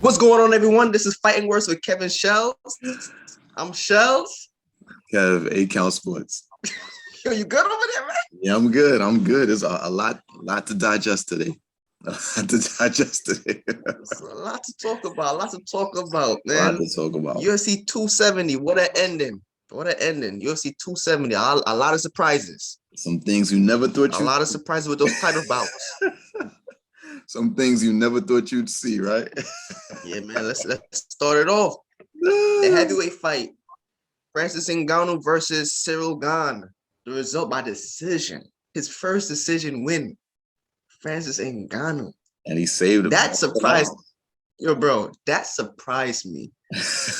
What's going on, everyone? This is Fighting Words with Kevin Shells. I'm Shells. Kev, 8 Count Sports. Yo, you good over there, man? Yeah, I'm good. There's a lot to digest today. There's a lot to talk about. Man. A lot to talk about. UFC 270. What an ending. UFC 270. A lot of surprises. Some things you never thought A lot of surprises with those title bouts. Some things you never thought you'd see, right? Yeah, man. Let's start it off. The heavyweight fight. Francis Ngannou versus Cyril Gane. The result by decision. His first decision win. Francis Ngannou. And he saved him. That surprised yo, bro. That surprised me.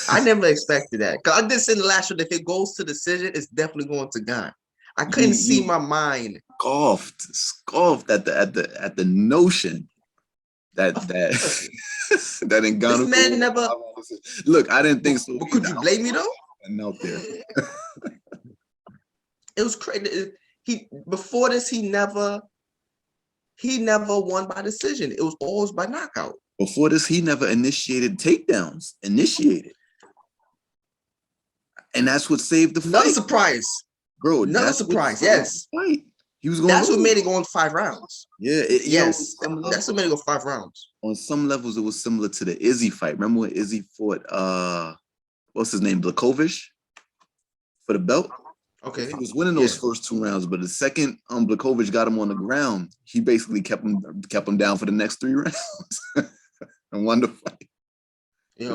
I never expected that. Cause I did say in the last one, if it goes to decision, it's definitely going to Gane. I couldn't see my mind. Scoffed at the notion that Ngannou. This man never. Look, I didn't think so. But could you blame me though? Out there. It was crazy. Before this, he never won by decision. It was always by knockout. Before this, he never initiated takedowns. And that's what saved the fight. Another surprise. Bro, another surprise. Yes. Fight. He was going. That's what made it go on 5 rounds. Yeah. Yes. That's what made it go 5 rounds. On some levels, it was similar to the Izzy fight. Remember when Izzy fought what's his name? Blakovic for the belt? Okay. He was winning those first 2 rounds, but the second Blakovic got him on the ground, he basically kept him down for the next 3 rounds and won the fight. Yo,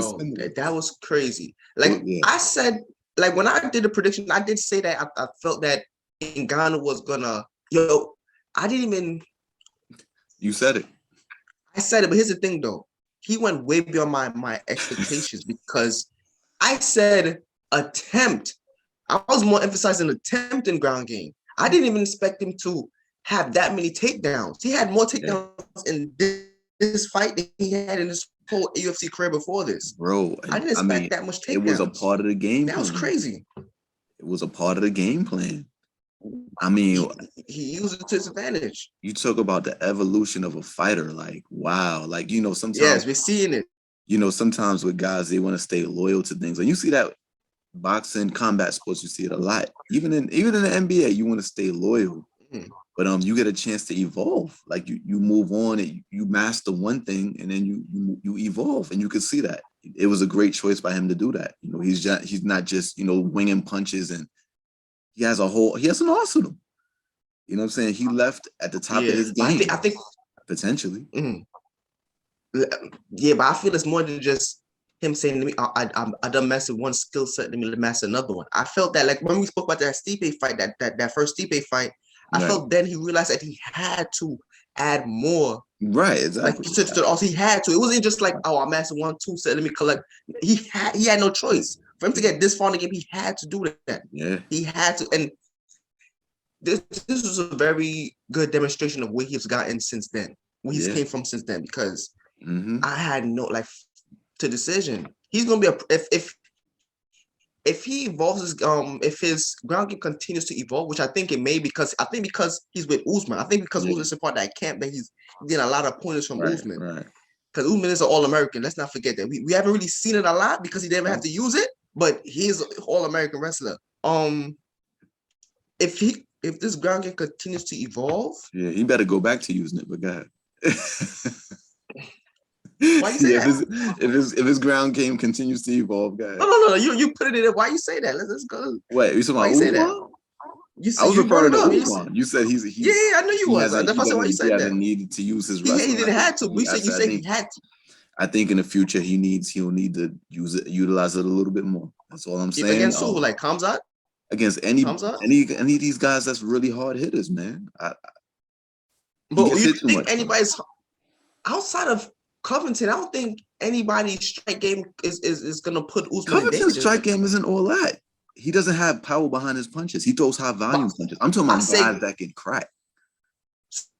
that was crazy. Like I said, like when I did the prediction, I did say that I felt that Ngannou was gonna. I didn't even. You said it. I said it, but here's the thing, though. He went way beyond my expectations because I said attempt. I was more emphasizing attempt in ground game. I didn't even expect him to have that many takedowns. He had more takedowns in this fight than he had in his whole UFC career before this. Bro, I didn't expect that much takedowns. It was a part of the game. That was crazy. It was a part of the game plan. I mean, he used it to his advantage. You talk about the evolution of a fighter. Like, wow. Like, sometimes. Yes, we're seeing it. Sometimes with guys, they want to stay loyal to things. And you see that boxing, combat sports, you see it a lot. Even in the NBA, you want to stay loyal. Mm-hmm. But you get a chance to evolve. Like you move on and you master one thing and then you evolve. And you can see that. It was a great choice by him to do that. He's not just, winging punches, and he has an arsenal. You know what I'm saying? He left at the top of his game. I think potentially. Mm-hmm. Yeah, but I feel it's more than just him saying to me, I done mastered one skill set, let me master another one. I felt that, like when we spoke about that Stipe fight, that first Stipe fight, I felt then he realized that he had to add more. Right, exactly. Like, he had to. It wasn't just like, I mastered 1, 2, so let me collect. He had no choice. For him to get this far in the game, he had to do that. Yeah. He had to. And this was a very good demonstration of where he's gotten since then, where he's came from since then, because I had no, like, to decision. He's going to be if he evolves his, if his ground game continues to evolve, which I think it may, because he's with Usman. I think because Usman's a part of that camp that he's getting a lot of pointers from Usman. Right. Because Usman is an All-American. Let's not forget that. We haven't really seen it a lot because he didn't have to use it, but he's an All-American wrestler. If this ground game continues to evolve, he better go back to using it. But go ahead. Why you say that? If his ground game continues to evolve, guys. No. You put it in there. Why you say that? Let's go. Wait, you talking about say that? I was referring to Usman. You said he's yeah, I know you was. That's why you said that. He hasn't needed to use his wrestling. He didn't have to. You said he had to. I think in the future he'll need to utilize it a little bit more. That's all I'm saying. Against who? Like Khamzat? Against any of these guys that's really hard hitters, man. But you think anybody's outside of Covington? I don't think anybody's strike game is gonna put Usman. Covington's strike game isn't all that. He doesn't have power behind his punches. He throws high volume punches. I'm talking about guys that can crack.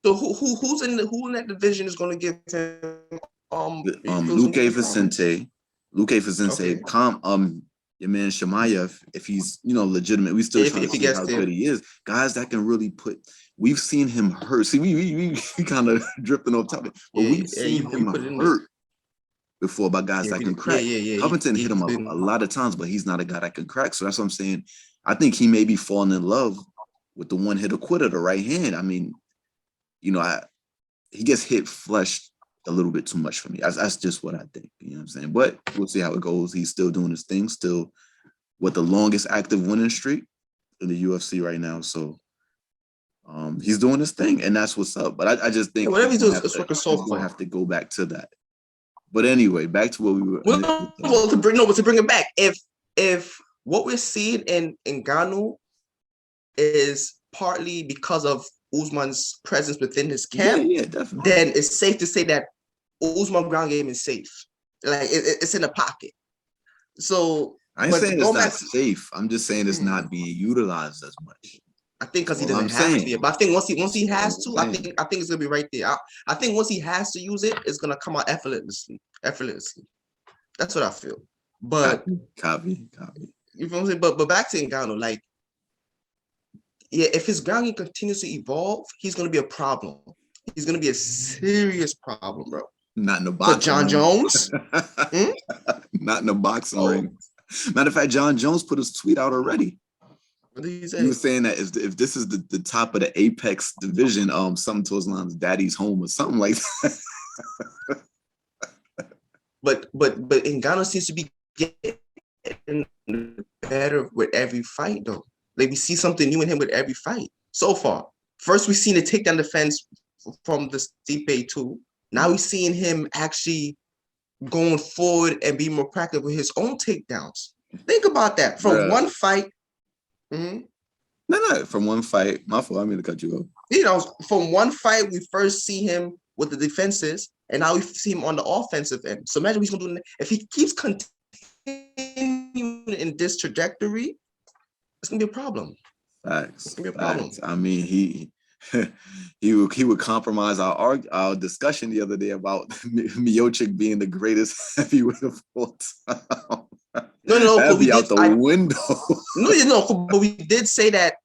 So who in that division is gonna give him Luque Vicente, your man Shemaev, if he's legitimate, we still trying to see how good he is. Guys that can really put. We've seen him hurt. See, we kind of drifting off topic, but we've seen him hurt before about guys that can crack. Covington hit him up a lot of times, but he's not a guy that can crack. So that's what I'm saying. I think he may be falling in love with the one-hitter quitter, the right hand. I mean, you know, he gets hit flush a little bit too much for me. That's just what I think. You know what I'm saying? But we'll see how it goes. He's still doing his thing, still with the longest active winning streak in the UFC right now. So he's doing his thing, and that's what's up. But I just think whatever he's doing, it's working so far. He's gonna have to go back to that. But anyway, back to what we were. Well, to bring it back, if what we're seeing in Ngannou is partly because of Usman's presence within his camp, definitely, then it's safe to say that Usman's ground game is safe. Like it's in the pocket. So I ain't saying it's not safe. I'm just saying it's not being utilized as much. I think because he doesn't have to be, but I think once he has to, I think it's gonna be right there. I think once he has to use it, it's gonna come out effortlessly. That's what I feel. But copy. You know what I'm saying? But back to Ngannou, like, yeah, if his ground game continues to evolve, he's gonna be a problem. He's gonna be a serious problem, bro. Not in the boxing. For John Jones, not in the boxing ring. Matter of fact, John Jones put his tweet out already. What did he say? He was saying that if this is the top of the Apex division, something to his lines, Daddy's home or something like that. But Ngannou seems to be getting better with every fight, though. Like, we see something new in him with every fight so far. First, we've seen a takedown defense from the Stipe 2. Now we're seeing him actually going forward and be more practical with his own takedowns. Think about that. From one fight. No, from one fight. My fault. I mean to cut you off. You know, from one fight, we first see him with the defenses, and now we see him on the offensive end. So imagine what he's going to do. If he keeps continuing in this trajectory, it's going to be a problem. Facts. It's going to be a problem. I mean, he would compromise our discussion the other day about Miocic being the greatest heavyweight of all time. No, that'd be out the window. But we did say that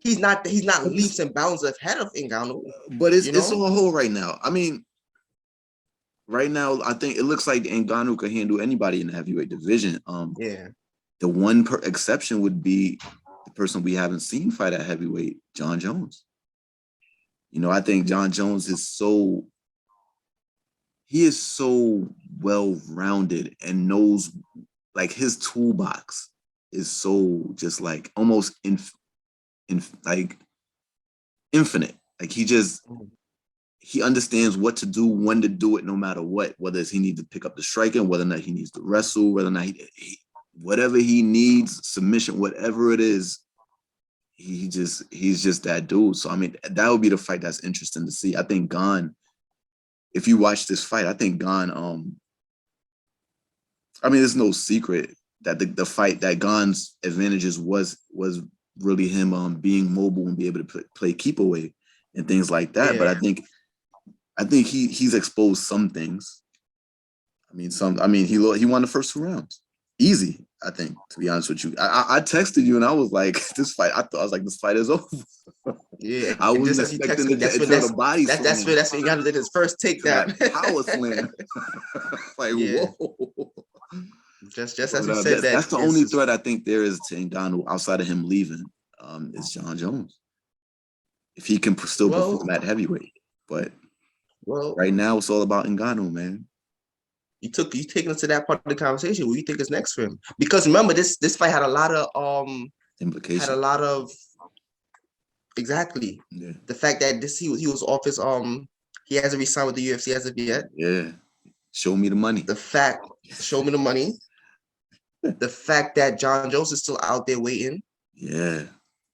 he's not leaps and bounds ahead of Ngannou. But it's on hold right now. I mean, right now I think it looks like Ngannou could handle anybody in the heavyweight division. The one exception would be the person we haven't seen fight at heavyweight, John Jones. You know, I think John Jones is so well-rounded and knows, like, his toolbox is so just like almost like infinite. Like he understands what to do, when to do it, no matter what, whether it's he needs to pick up the striking, whether or not he needs to wrestle, whether or not whatever he needs, submission, whatever it is, he's just that dude. So I mean, that would be the fight that's interesting to see. I think Gane, if you watch this fight, I think Gane, I mean, there's no secret that the fight, that Gane's advantages was really him being mobile and be able to play keep away and things like that. Yeah. But I think he's exposed some things. He won the first 2 rounds. Easy, I think, to be honest with you. I texted you and I was like, this fight is over. Yeah. I wasn't expecting the body. That's where he got his first takedown. Power slam. Like, whoa. Just as you said, that's the only threat I think there is to Ngannou outside of him leaving, is John Jones. If he can still perform at heavyweight. But right now it's all about Ngannou, man. You taking us to that part of the conversation. What do you think is next for him? Because remember, this fight had a lot of implications. Had a lot of exactly. Yeah. The fact that he was off his he hasn't re-signed with the UFC as of yet. Yeah. Show me the money. Show me the money. The fact that John Jones is still out there waiting. Yeah.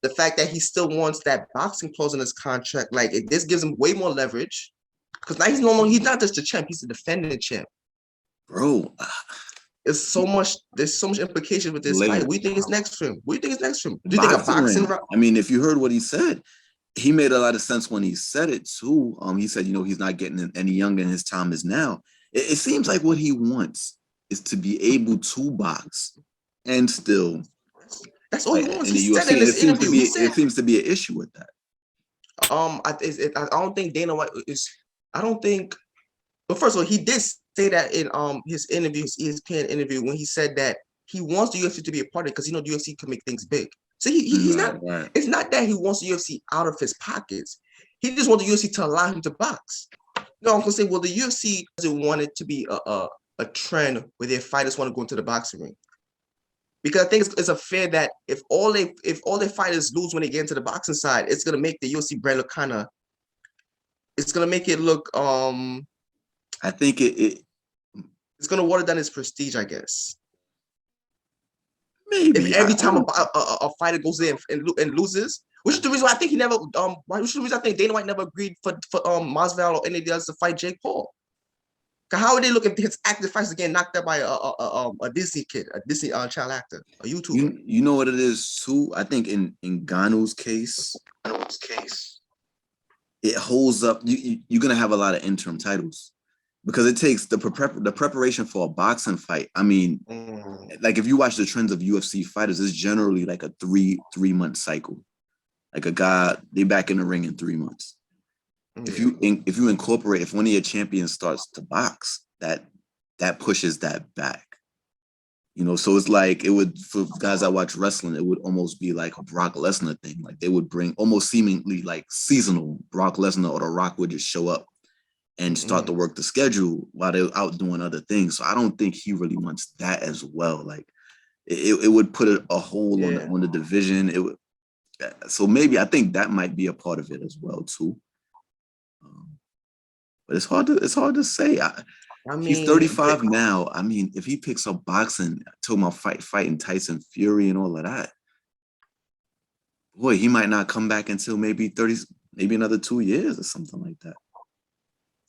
The fact that he still wants that boxing clause in his contract, this gives him way more leverage. Because now he's not just the champ, he's the defending champ. Bro, there's so much implication with this fight. What do you think is next for him? Do you think a boxing? I mean, if you heard what he said, he made a lot of sense when he said it too. He said, he's not getting any younger and his time is now. It seems like what he wants is to be able to box and still. That's all he wants. In the UFC, it seems to be an issue with that. I don't think Dana White is. I don't think But first of all, he did say that in his interview, his ESPN interview, when he said that he wants the UFC to be a part of it because the UFC can make things big. So he's not. Right. It's not that he wants the UFC out of his pockets. He just wants the UFC to allow him to box. No, I'm gonna say, well, the UFC doesn't want it to be a trend where their fighters want to go into the boxing ring. Because I think it's unfair that if all their fighters lose when they get into the boxing side, it's gonna make the UFC brand look kind of. It's gonna make it look I think it's gonna water down his prestige, I guess. maybe If every time a fighter goes in and loses, which is the reason why I think he never which is the reason I think Dana White never agreed for Masvidal or any of the others to fight Jake Paul. How are they looking at his active fights getting knocked out by a Disney kid, a Disney child actor, a YouTuber? You know what it is too? I think in Ngannou's case, it holds up. You're gonna have a lot of interim titles because it takes the preparation for a boxing fight. I mean, like if you watch the trends of UFC fighters, it's generally like a three-month cycle. Like a guy, they back in the ring in 3 months. If you incorporate, if one of your champions starts to box, that pushes that back. You know, so it's like it would, for guys that watch wrestling, it would almost be like a Brock Lesnar thing. Like they would bring almost seemingly like seasonal Brock Lesnar or The Rock would just show up and start to work the schedule while they're out doing other things. So I don't think he really wants that as well. Like it would put a hole on the division. It would, so maybe I think that might be a part of it as well too. But it's hard to say. I mean, he's 35 now. I mean, if he picks up boxing, talking about fighting Tyson Fury and all of that, boy, he might not come back until maybe another 2 years or something like that.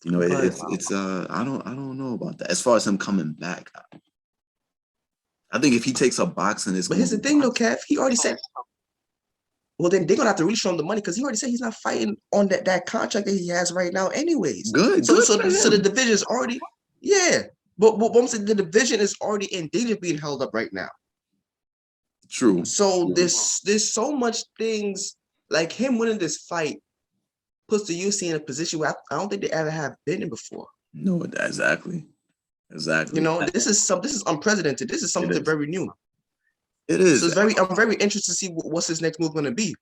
You know, it's I don't know about that. As far as him coming back, I think if he takes up boxing, but here's the thing, though, Kev. He already said. Well, then they're gonna have to really show him the money because he already said he's not fighting on that contract that he has right now, anyways. Good. So the division is already, but I'm saying the division is already in danger of being held up right now. True. So there's so much things like him winning this fight puts the UFC in a position where I don't think they ever have been in before. No, exactly. You know, this is unprecedented. This is something very new. It is. So I'm very interested to see what's his next move going to be,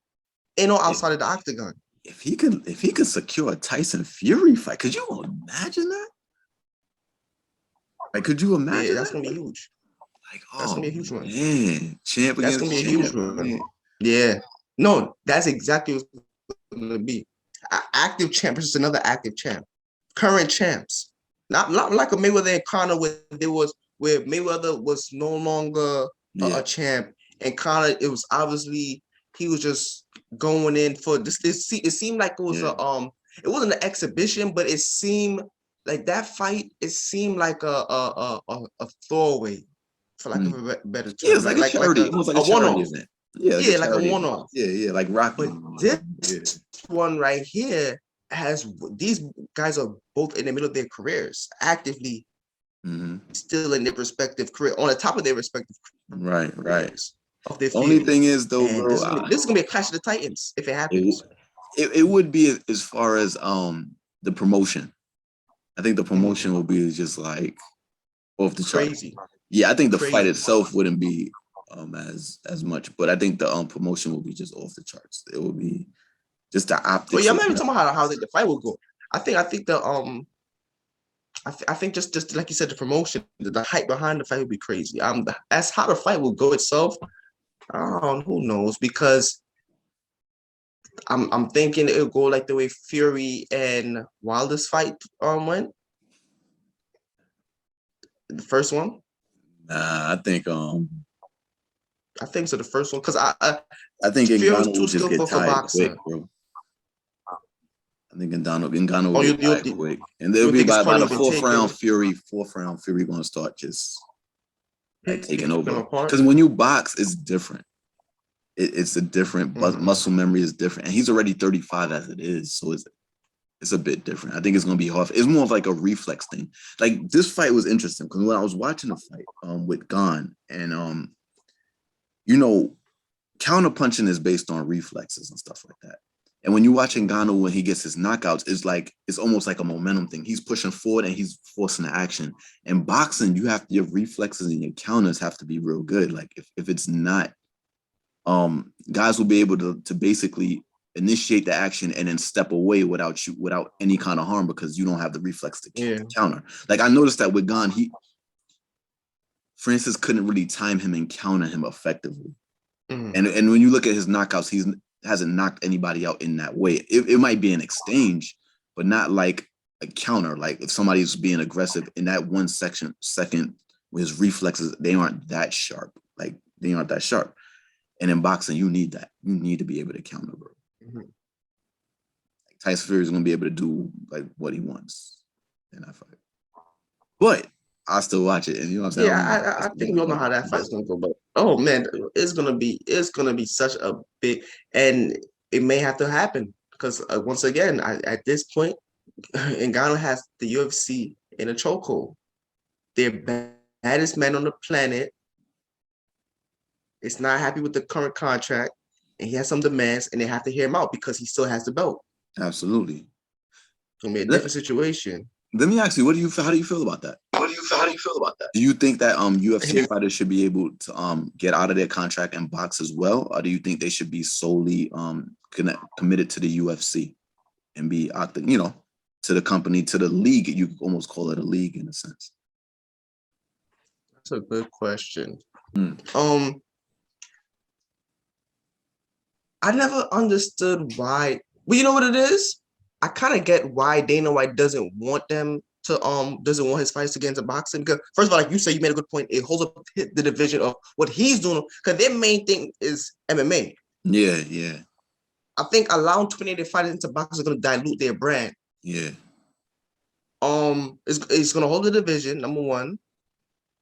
in or outside of the octagon. If he could secure a Tyson Fury fight, could you imagine that? Like, could you imagine? Yeah, that's gonna be huge. Like, that's gonna be a huge one. Man, champ against that's gonna be a huge one. Yeah, no, that's exactly what's gonna be. Active champ versus another active champ. Current champs, not like a Mayweather and Conor where Mayweather was no longer a champ, and Conor, it was obviously he was just going in for this. It seemed like it was it wasn't an exhibition, but it seemed like that fight. It seemed like a throwaway, for lack of a better term. Yeah, it's like a charity, almost like a one-off event. Yeah, like a one-off. Yeah, like Rocky. But this one right here these guys are both in the middle of their careers, actively. Still in their respective career, on the top of their respective careers. Of their only thing is though, bro, this is gonna be a clash of the Titans if it happens. It would be as far as the promotion. I think the promotion will be just like off the crazy. Chart. Yeah, I think the fight itself wouldn't be as much, but I think the promotion will be just off the charts. It will be just the optics. Well, yeah, I'm not even talking about how the fight will go. I think the I think just like you said, the promotion, the hype behind the fight would be crazy. As how the fight will go itself, who knows? Because I'm thinking it'll go like the way Fury and Wilder's fight went. The first one. Nah, I think so. The first one, because I think Fury's Ngannou too skillful for boxing. Quick, bro. I think Ngannou will get tired quick, and they'll be by the fourth round. Fury going to start just like taking over. Because when you box, it's different. It's a different muscle memory is different, and he's already 35 as it is, so it's a bit different. I think it's going to be hard. It's more of like a reflex thing. Like this fight was interesting because when I was watching the fight with Gane, and you know, counter punching is based on reflexes and stuff like that. And when you watch Ngannou when he gets his knockouts, it's almost like a momentum thing. He's pushing forward and he's forcing the action. In boxing, your reflexes and your counters have to be real good. Like if it's not, guys will be able to basically initiate the action and then step away without any kind of harm because you don't have the reflex to counter. Like I noticed that with Gane, Francis couldn't really time him and counter him effectively. And when you look at his knockouts, he hasn't knocked anybody out in that way. It might be an exchange, but not like a counter. Like if somebody's being aggressive in that 1 second with his reflexes, they aren't that sharp. Like they aren't that sharp. And in boxing, you need that. You need to be able to counter, bro. Like Tyson Fury is going to be able to do like what he wants in that fight. But I still watch it, and you know what I'm saying. Yeah, I think we all know how that fight's gonna go, but oh man, it's gonna be such a big, and it may have to happen because once again, at this point, Ngannou has the UFC in a chokehold. Their baddest man on the planet is not happy with the current contract, and he has some demands, and they have to hear him out because he still has the belt. Absolutely, it's gonna be a different situation. Let me ask you, how do you feel about that? Do you think that UFC fighters should be able to get out of their contract and box as well, or do you think they should be solely committed to the UFC and be out to the company, to the league? You could almost call it a league in a sense. That's a good question. I never understood why. Well, you know what it is? I kind of get why Dana White doesn't want them to doesn't want his fights to get into boxing, because first of all, like you say, you made a good point. It holds up the division of what he's doing, because their main thing is MMA. Yeah. I think allowing 28 fighters into boxing is going to dilute their brand. Yeah. It's going to hold the division, number one,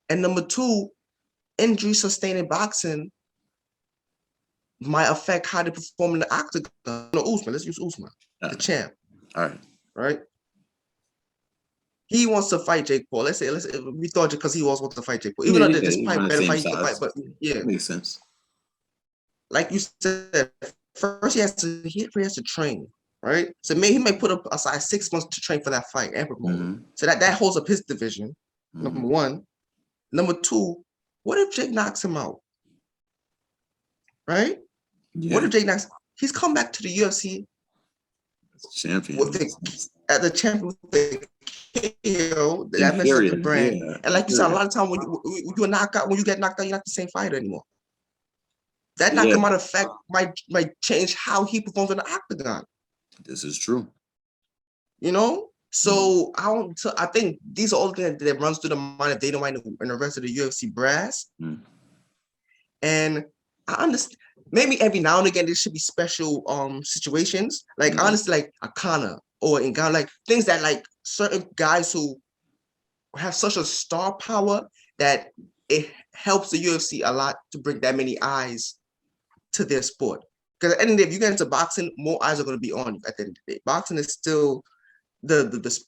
and number two, injury sustained in boxing might affect how they perform in the octagon. No, Usman. Let's use Usman, the champ. All right. He wants to fight Jake Paul. Let's say we thought because he also wants to fight Jake Paul. Even though they're just probably better fight, but yeah, makes sense. Like you said, first he has to train, right? So he may put up aside 6 months to train for that fight and promote. So that holds up his division. Number one. Number two, what if Jake knocks him out? Right? Yeah. What if Jake knocks? He's come back to the UFC champion with the champion with the KO. That messes up the brand. Yeah. And like you said, a lot of times when you get knocked out, you're not the same fighter anymore. That knockout might affect, might change how he performs in the octagon. This is true. So I think these are all things that runs through the mind of Dana White and the rest of the UFC brass. And I understand. Maybe every now and again there should be special situations, like honestly, like a Conor or in Ghana, like things that like certain guys who have such a star power that it helps the UFC a lot to bring that many eyes to their sport. Because at the end of the day, if you get into boxing, more eyes are going to be on you at the end of the day. Boxing is still the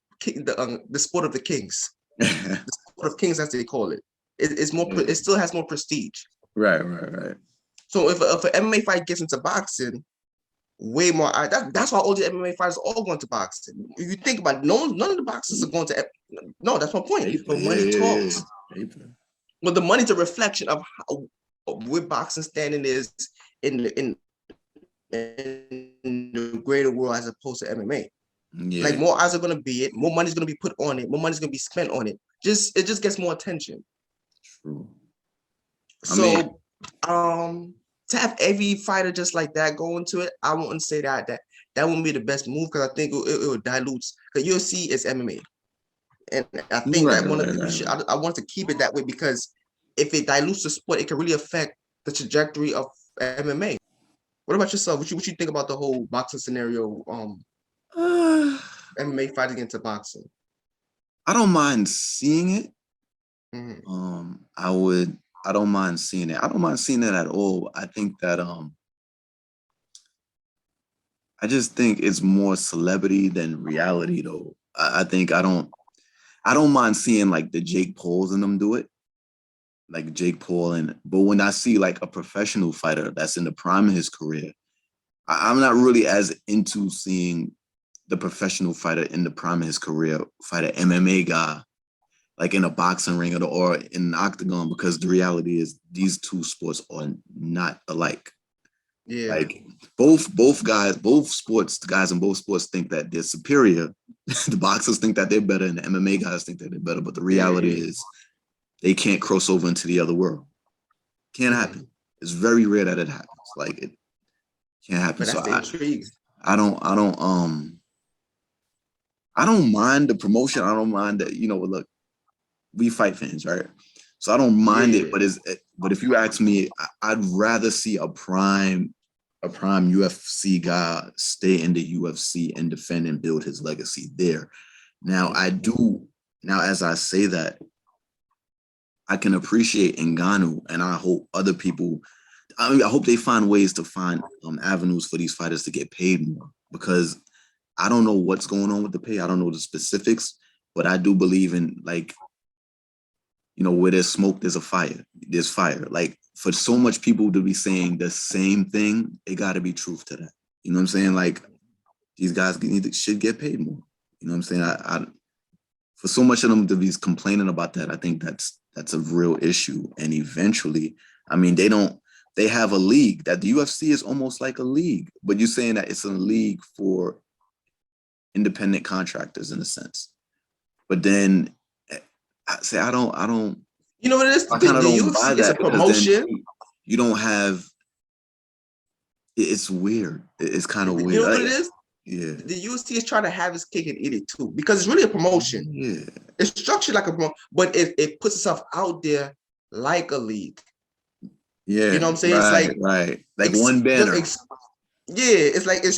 sport of the kings. The sport of kings, as they call it. It's more. It still has more prestige. Right. So if an MMA fight gets into boxing, way more. That's why all the MMA fighters all going to boxing. If you think about it, none of the boxers are going to. No, that's my point. But money talks. But the money's a reflection of where boxing standing is in the greater world as opposed to MMA. Yeah. Like more eyes are going to be it. More money's going to be put on it. More money's going to be spent on it. It just gets more attention. True. To have every fighter just like that go into it, I wouldn't say that wouldn't be the best move, because I think it would dilute. Because UFC is MMA, and I think that one of the people I want to keep it that way, because if it dilutes the sport, it can really affect the trajectory of MMA. What about yourself? What you think about the whole boxing scenario? MMA fighting into boxing. I don't mind seeing it. I don't mind seeing it. I don't mind seeing it at all. I think that I just think it's more celebrity than reality, though. I think I don't mind seeing like the Jake Pauls and them do it, like Jake Paul, but when I see like a professional fighter that's in the prime of his career I'm not really as into seeing the professional fighter in the prime of his career fight an MMA guy like in a boxing ring or in an octagon, because the reality is these two sports are not alike. Yeah. Like both guys, both sports, the guys in both sports think that they're superior. The boxers think that they're better, and the MMA guys think that they're better. But the reality is they can't cross over into the other world. Can't happen. It's very rare that it happens. Like it can't happen. But that's the intrigue. I don't mind the promotion. I don't mind that, look, we fight fans, right? So I don't mind it, but if you ask me, I'd rather see a prime UFC guy stay in the UFC and defend and build his legacy there. Now as I say that, I can appreciate Ngannou, and I hope other people, I hope they find ways to find avenues for these fighters to get paid more, because I don't know what's going on with the pay. I don't know the specifics, but I do believe in, like, where there's smoke, there's a fire. There's fire. Like, for so much people to be saying the same thing, it got to be truth to that. You know what I'm saying? Like, these guys should get paid more. You know what I'm saying? I for so much of them to be complaining about that, I think that's a real issue. And eventually, I mean, they have a league that the UFC is almost like a league, but you're saying that it's a league for independent contractors in a sense. But then I say I don't. You know what it is? I kind of don't buy that. It's a promotion. You don't have. It's weird. It's kind of weird. You know what it is? Yeah. The UFC is trying to have its cake and eat it too, because it's really a promotion. Yeah. It's structured like a promotion, but it puts itself out there like a league. Yeah. You know what I'm saying? Right, it's like one banner. It's like it's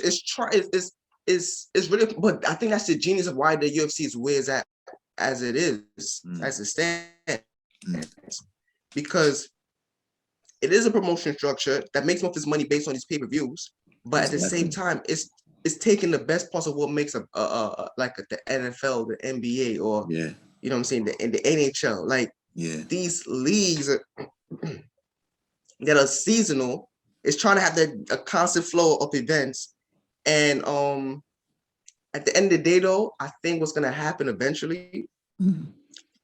really, but I think that's the genius of why the UFC is where it's at as it is, as it stands, because it is a promotion structure that makes most of its money based on these pay-per-views, but at the same time, it's taking the best parts of what makes like the NFL, the NBA, or you know what I'm saying, the NHL, like these leagues that are seasonal. It's trying to have a constant flow of events, and at the end of the day, though, I think what's gonna happen eventually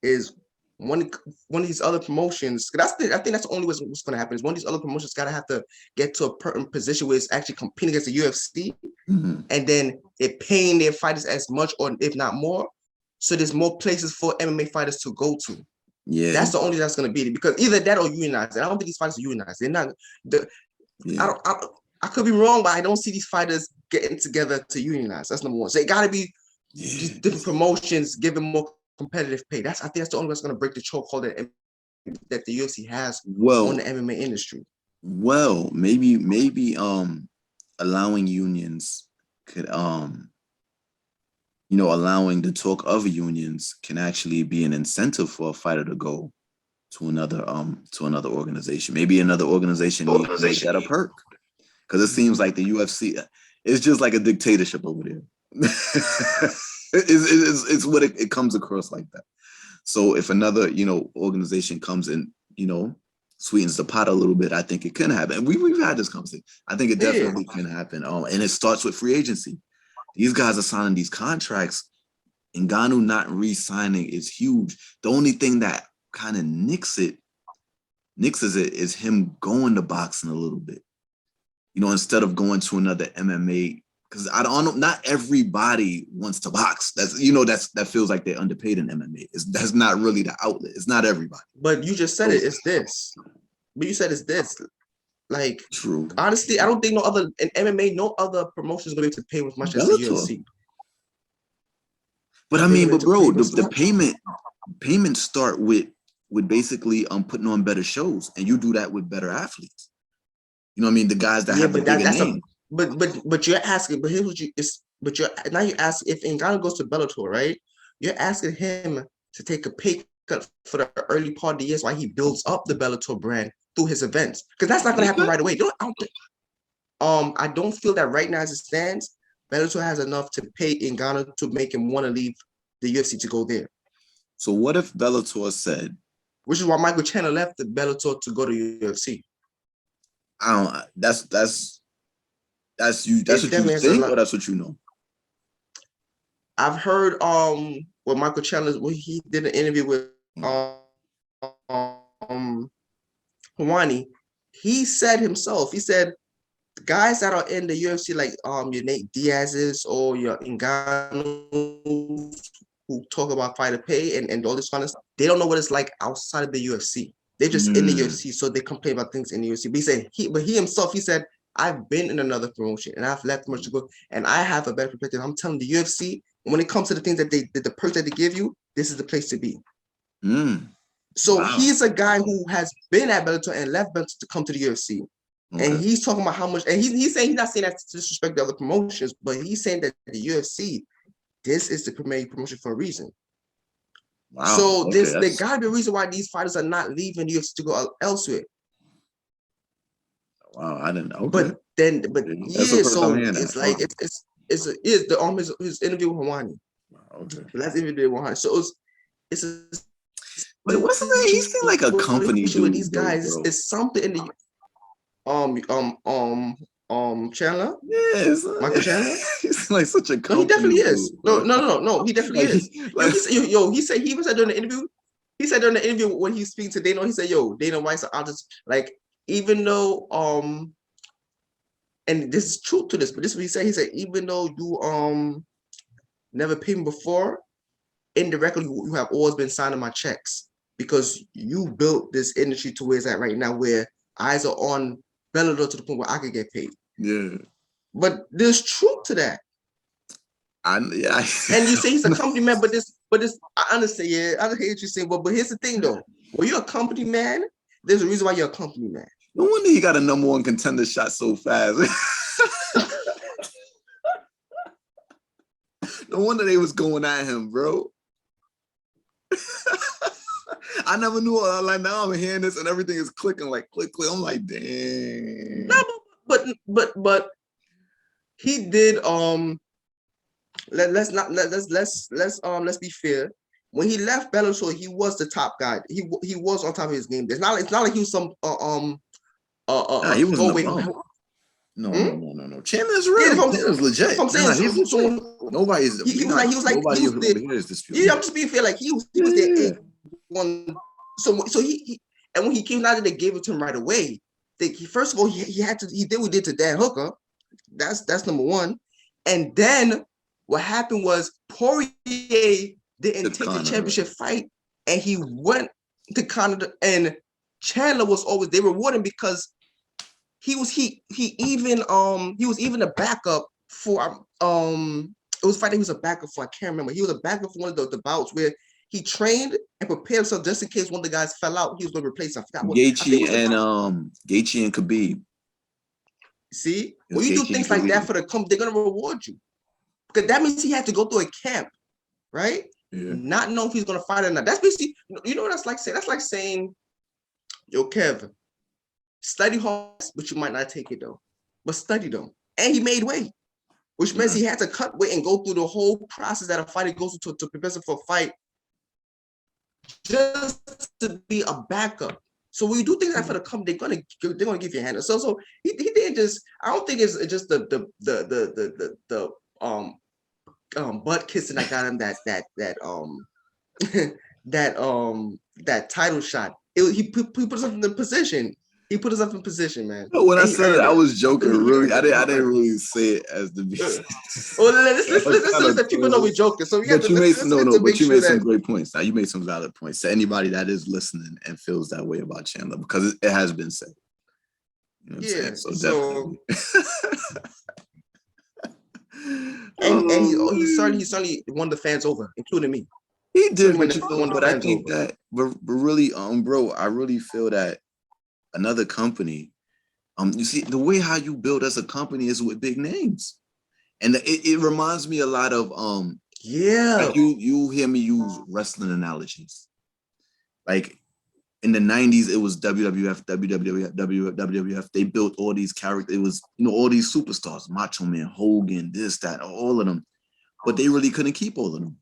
is one of these other promotions. I think that's the only way what's gonna happen is one of these other promotions gotta have to get to a certain position where it's actually competing against the UFC, and then they're paying their fighters as much, or if not more. So there's more places for MMA fighters to go to. Yeah, that's the only that's gonna be, because either that or unionized. And I don't think these fighters are unionized. They're not. I could be wrong, but I don't see these fighters getting together to unionize. That's number one. So it got to be these different promotions giving more competitive pay. I think that's the only way that's going to break the chokehold that the UFC has on the MMA industry. Well, maybe allowing unions could allowing the talk of unions can actually be an incentive for a fighter to go to another organization. Maybe another organization needs to make that a perk. Because it seems like the UFC is just like a dictatorship over there. it's what it comes across like that. So if another, organization comes in, sweetens the pot a little bit, I think it can happen. And we've had this conversation. I think it definitely can happen. And it starts with free agency. These guys are signing these contracts. Ngannou not re-signing is huge. The only thing that kind of nixes it is him going to boxing a little bit. Instead of going to another MMA, because I don't know, not everybody wants to box. That feels like they're underpaid in MMA. That's not really the outlet. It's not everybody. But you just said it's this. But you said it's this. Like, true. Honestly, I don't think in MMA, no other promotion is going to be able to pay as much as the UFC. But I mean, bro, the payments start with basically putting on better shows, and you do that with better athletes. You know what I mean? The guys that have the bigger name. But you're asking, but here's what you're asking, if Ngannou goes to Bellator, right? You're asking him to take a pay cut for the early part of the years while he builds up the Bellator brand through his events, because that's not going to happen right away. I don't feel that right now as it stands, Bellator has enough to pay Ngannou to make him want to leave the UFC to go there. So what if Bellator said, which is why Michael Chandler left the Bellator to go to UFC? That's That's you. That's what you think, or that's what you know. I've heard with Michael Chandler when he did an interview with Hawani. He said himself. He said the guys that are in the UFC, like your Nate Diaz's or your Ngannou, who talk about fighter pay and all this kind of stuff, they don't know what it's like outside of the UFC. They're just in the UFC, so they complain about things in the UFC. But he himself, he said, I've been in another promotion and I've left much to go, and I have a better perspective. I'm telling the UFC, when it comes to the things that the perks that they give you, this is the place to be. So he's a guy who has been at Bellator and left Bellator to come to the UFC. And he's talking about how much, and he's saying, he's not saying that to disrespect the other promotions, but he's saying that the UFC, this is the premier promotion for a reason. Wow. So there gotta be a reason why these fighters are not leaving the UFC to go elsewhere. Wow, I didn't know. But yeah, so it's like his interview with Hawani. Okay. The last interview with Hawani. So it's but wasn't it? He seemed like a company dude. With these guys, it's something in the Chandler. Yes, Michael Chandler. He's like such a company. No, he definitely is. Dude, No, he definitely is. He said during the interview. He said during the interview when he was speaking to Dana, he said, "Yo, Dana White's I'll just like even though and this is true to this, but this is what he said. He said even though you never paid me before, indirectly you have always been signing my checks because you built this industry to where it's at right now, where eyes are on Bellator to the point where I could get paid." Yeah. But there's truth to that. And you say he's a company man, but this I understand, yeah, I hate what you're saying, but here's the thing though. When you're a company man, there's a reason why you're a company man. No wonder he got a #1 contender shot so fast. No wonder they was going at him, bro. I never knew. Like now I'm hearing this and everything is clicking, like click, click. I'm like, dang. No, but he did. Let's be fair. When he left Bellator, he was the top guy. He was on top of his game. It's not like he was some he wasn't. No. Chandler's real. Chandler's legit. I'm saying nobody's. He was like yeah, I'm just being fair. Like he was there. So he and when he came out, they gave it to him right away. First of all, he did what he did to Dan Hooker. That's #1. And then what happened was Poirier didn't take the championship fight, and he went to Canada. And Chandler was always they rewarded him because he was even a backup for it was fighting he was a backup for, I can't remember. He was a backup for one of the bouts where he trained and prepared himself just in case one of the guys fell out. He was going to replace him. Gaethje and Khabib. See, when you do things like that for the company, they're going to reward you because that means he had to go through a camp, right? Yeah. Not know if he's going to fight or not. That's basically, you know what that's like saying? That's like saying, yo, Kev, study hard, but you might not take it though. But study them, and he made weight, which means he had to cut weight and go through the whole process that a fighter goes through to prepare for a fight, just to be a backup. So when you do things like for the company, they're gonna give you a hand. So he didn't just. I don't think it's just the butt kissing that got him that title shot. He put himself in the position. He put himself in position, man. When I said it, I was joking. Really, I didn't really say it as the. Well, let's let people know we're joking. So you made some great points. Now you made some valid points to anybody that is listening and feels that way about Chandler because it has been said. You know what I'm saying? So definitely. And he certainly won the fans over, including me. He did, but I think that, but really, bro, I really feel that another company, you see, the way how you build as a company is with big names, and it reminds me a lot of like you hear me use wrestling analogies, like in the 90s it was WWF. They built all these characters. It was all these superstars, Macho Man, Hogan, this, that, all of them, but they really couldn't keep all of them.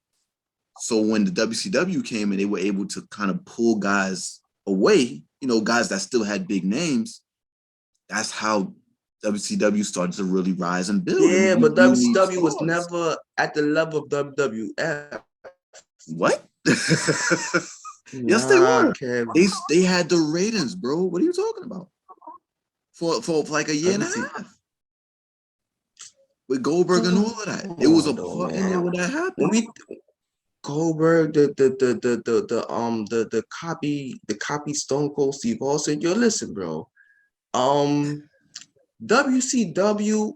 So when the WCW came and they were able to kind of pull guys away, guys that still had big names, that's how WCW started to really rise and build. Yeah, And but you need WCW was stars. never at the level of WWF. What? Yes, they Nah, were. Kev. They had the ratings, bro. What are you talking about? For like a year Let and me a see. half with Goldberg and all of that. Come It was a on, though, part in there man. when that When happened. we the copy Stone Cold Steve Austin. Yo, listen, bro. WCW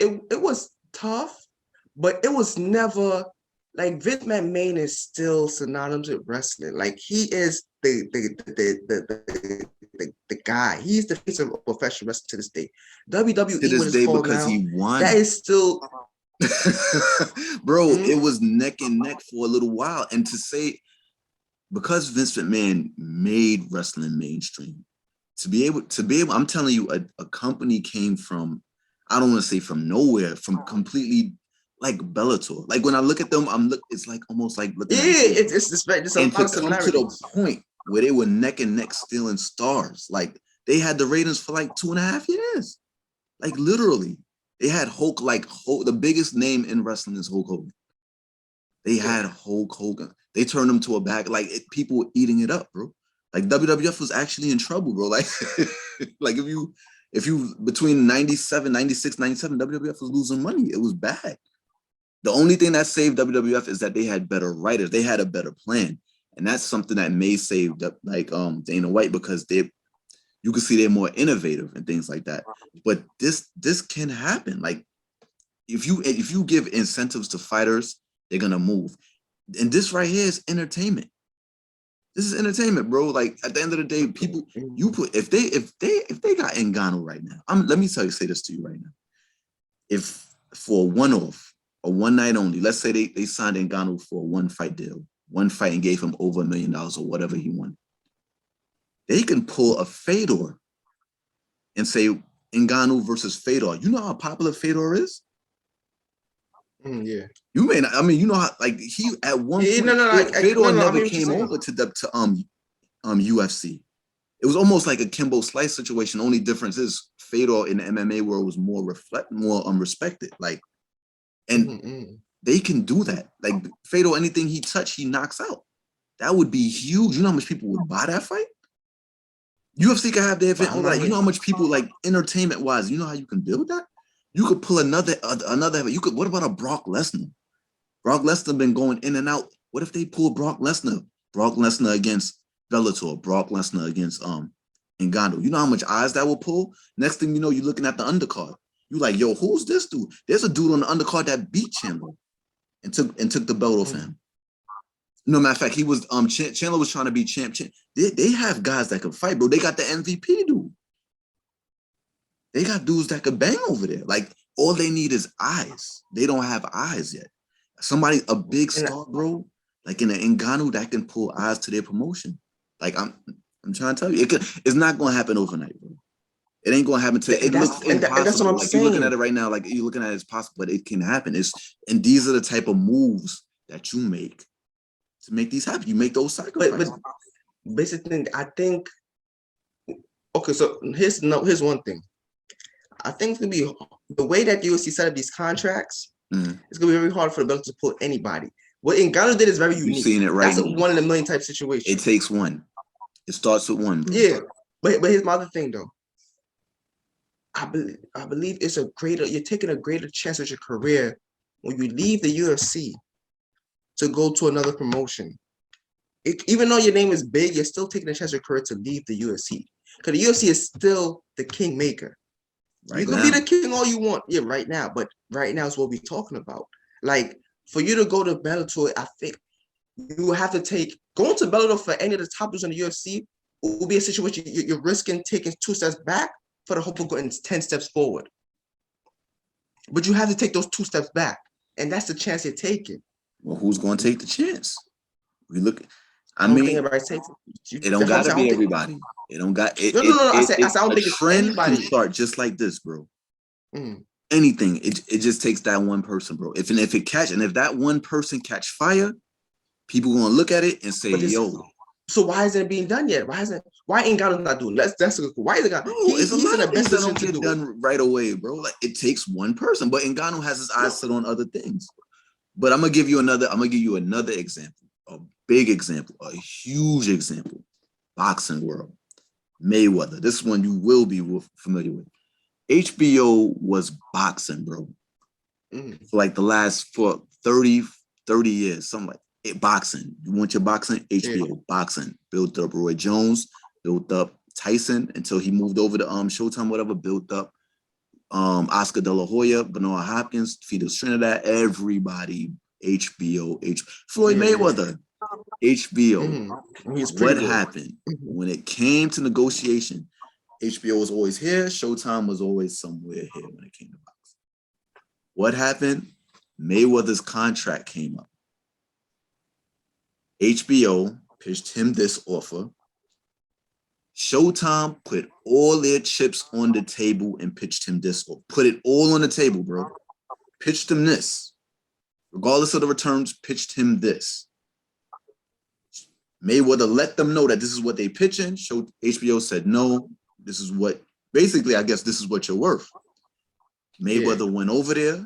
it was tough, but it was never like Vince McMahon is still synonymous with wrestling. Like he is the guy. He's the face of professional wrestling to this day. To WWE, what this it's day called because now, he that won. is still Bro, mm, it was neck and neck for a little while. And to say, because Vince McMahon made wrestling mainstream, I'm telling you, a company came from, I don't want to say from nowhere, from completely like Bellator. Like when I look at them, it's like almost like looking yeah, at them. it's a And lot to of come to the similarities. point where they were neck and neck stealing stars, like they had the ratings for like 2.5 years. Like literally. They had Hulk, the biggest name in wrestling is Hulk Hogan. They Yeah. had Hulk Hogan. They turned him to a bag. Like people were eating it up, bro. Like WWF was actually in trouble, bro. Like, like if you between 97, 96, 97, WWF was losing money. It was bad. The only thing that saved WWF is that they had better writers. They had a better plan. And that's something that may save like Dana White, because you can see they're more innovative and things like that. But this can happen. Like if you give incentives to fighters, they're gonna move. And this right here is entertainment. This is entertainment, bro. Like at the end of the day, people if they got Ngannou right now, let me say this to you right now. If for a one-off, a one night only, let's say they signed Ngannou for a one fight deal, one fight, and gave him over $1 million or whatever he wanted, they can pull a Fedor and say Ngannou versus Fedor. You know how popular Fedor is? Yeah. You may not, I mean, you know how, like, he at one Yeah, point, Fedor I never mean what you're came saying. over to UFC. It was almost like a Kimbo Slice situation. Only difference is Fedor in the MMA world was more respected. Like, and they can do that. Like Fedor, anything he touched, he knocks out. That would be huge. You know how much people would buy that fight? UFC can have their event. Like, you know how much people, like, entertainment wise, you know how you can build that? You could pull another. What about a Brock Lesnar? Brock Lesnar been going in and out. What if they pull Brock Lesnar? Brock Lesnar against Bellator. Brock Lesnar against Ngannou. You know how much eyes that will pull? Next thing you know, you're looking at the undercard. You like, yo, who's this dude? There's a dude on the undercard that beat Chandler and took the belt off him. No, matter of fact, he was Chandler was trying to be champ. They have guys that can fight, bro. They got the MVP dude. They got dudes that could bang over there. Like, all they need is eyes. They don't have eyes yet. Somebody, a big star, bro, like in an Ngannou, that can pull eyes to their promotion. Like, I'm trying to tell you, it's not going to happen overnight, bro. It ain't going to happen it looks impossible. That's what I'm like saying. You're looking at it right now, like you're looking at it as possible, but it can happen. And these are the type of moves that you make to make these happen. You make those sacrifices. But basically, I think. Okay, so here's one thing. I think it's gonna be the way that the UFC set up these contracts. It's gonna be very hard for the Bellator to pull anybody. What Ngannou did is very unique. You're seeing it right. That's a 1 in a million type situation. It takes one. It starts with one, bro. Yeah, but here's my other thing though. I believe it's you're taking a greater chance with your career when you leave the UFC to go to another promotion. Even though your name is big, you're still taking a chance with your career to leave the UFC. Because the UFC is still the kingmaker. Right, you can be the king all you want, yeah, right now. But right now is what we're talking about. Like, for you to go to Bellator, I think you have to take going to Bellator for any of the top dudes in the UFC will be a situation you're risking taking 2 steps back for the hope of going 10 steps forward. But you have to take those 2 steps back, and that's the chance you're taking. Well, who's going to take the chance? We look. I mean, it don't got to be everybody. It don't got it. No. I don't think it's anybody. Can start just like this, bro. Anything. It just takes that one person, bro. If that one person catch fire, people gonna look at it and say, "Yo, So why isn't it being done yet? Why ain't Ngannou not doing it? That's a good. Why is it Ngannou? It's a He's lot in of the best things that position don't to get do done it. right away, bro. Like it takes one person, but Ngannou has his eyes set on other things. But I'm gonna give you another example, a big example, a huge example. Boxing world, Mayweather. This one you will be familiar with. HBO was boxing, bro. For like the last 30 years, something like it. Boxing. You want your boxing? HBO boxing. Built up Roy Jones, built up Tyson until he moved over to Showtime, whatever. Built up Oscar De La Hoya, Benoit Hopkins, Fides Trinidad, everybody. HBO. Floyd Mayweather. HBO. What happened when it came to negotiation? HBO was always here. Showtime was always somewhere here when it came to boxing. What happened? Mayweather's contract came up. HBO pitched him this offer. Showtime put all their chips on the table and pitched him this offer. Put it all on the table, bro. Pitched him this. Regardless of the returns, pitched him this. Mayweather let them know that this is what they pitching. HBO said, no, this is what, basically, I guess this is what you're worth. Mayweather went over there.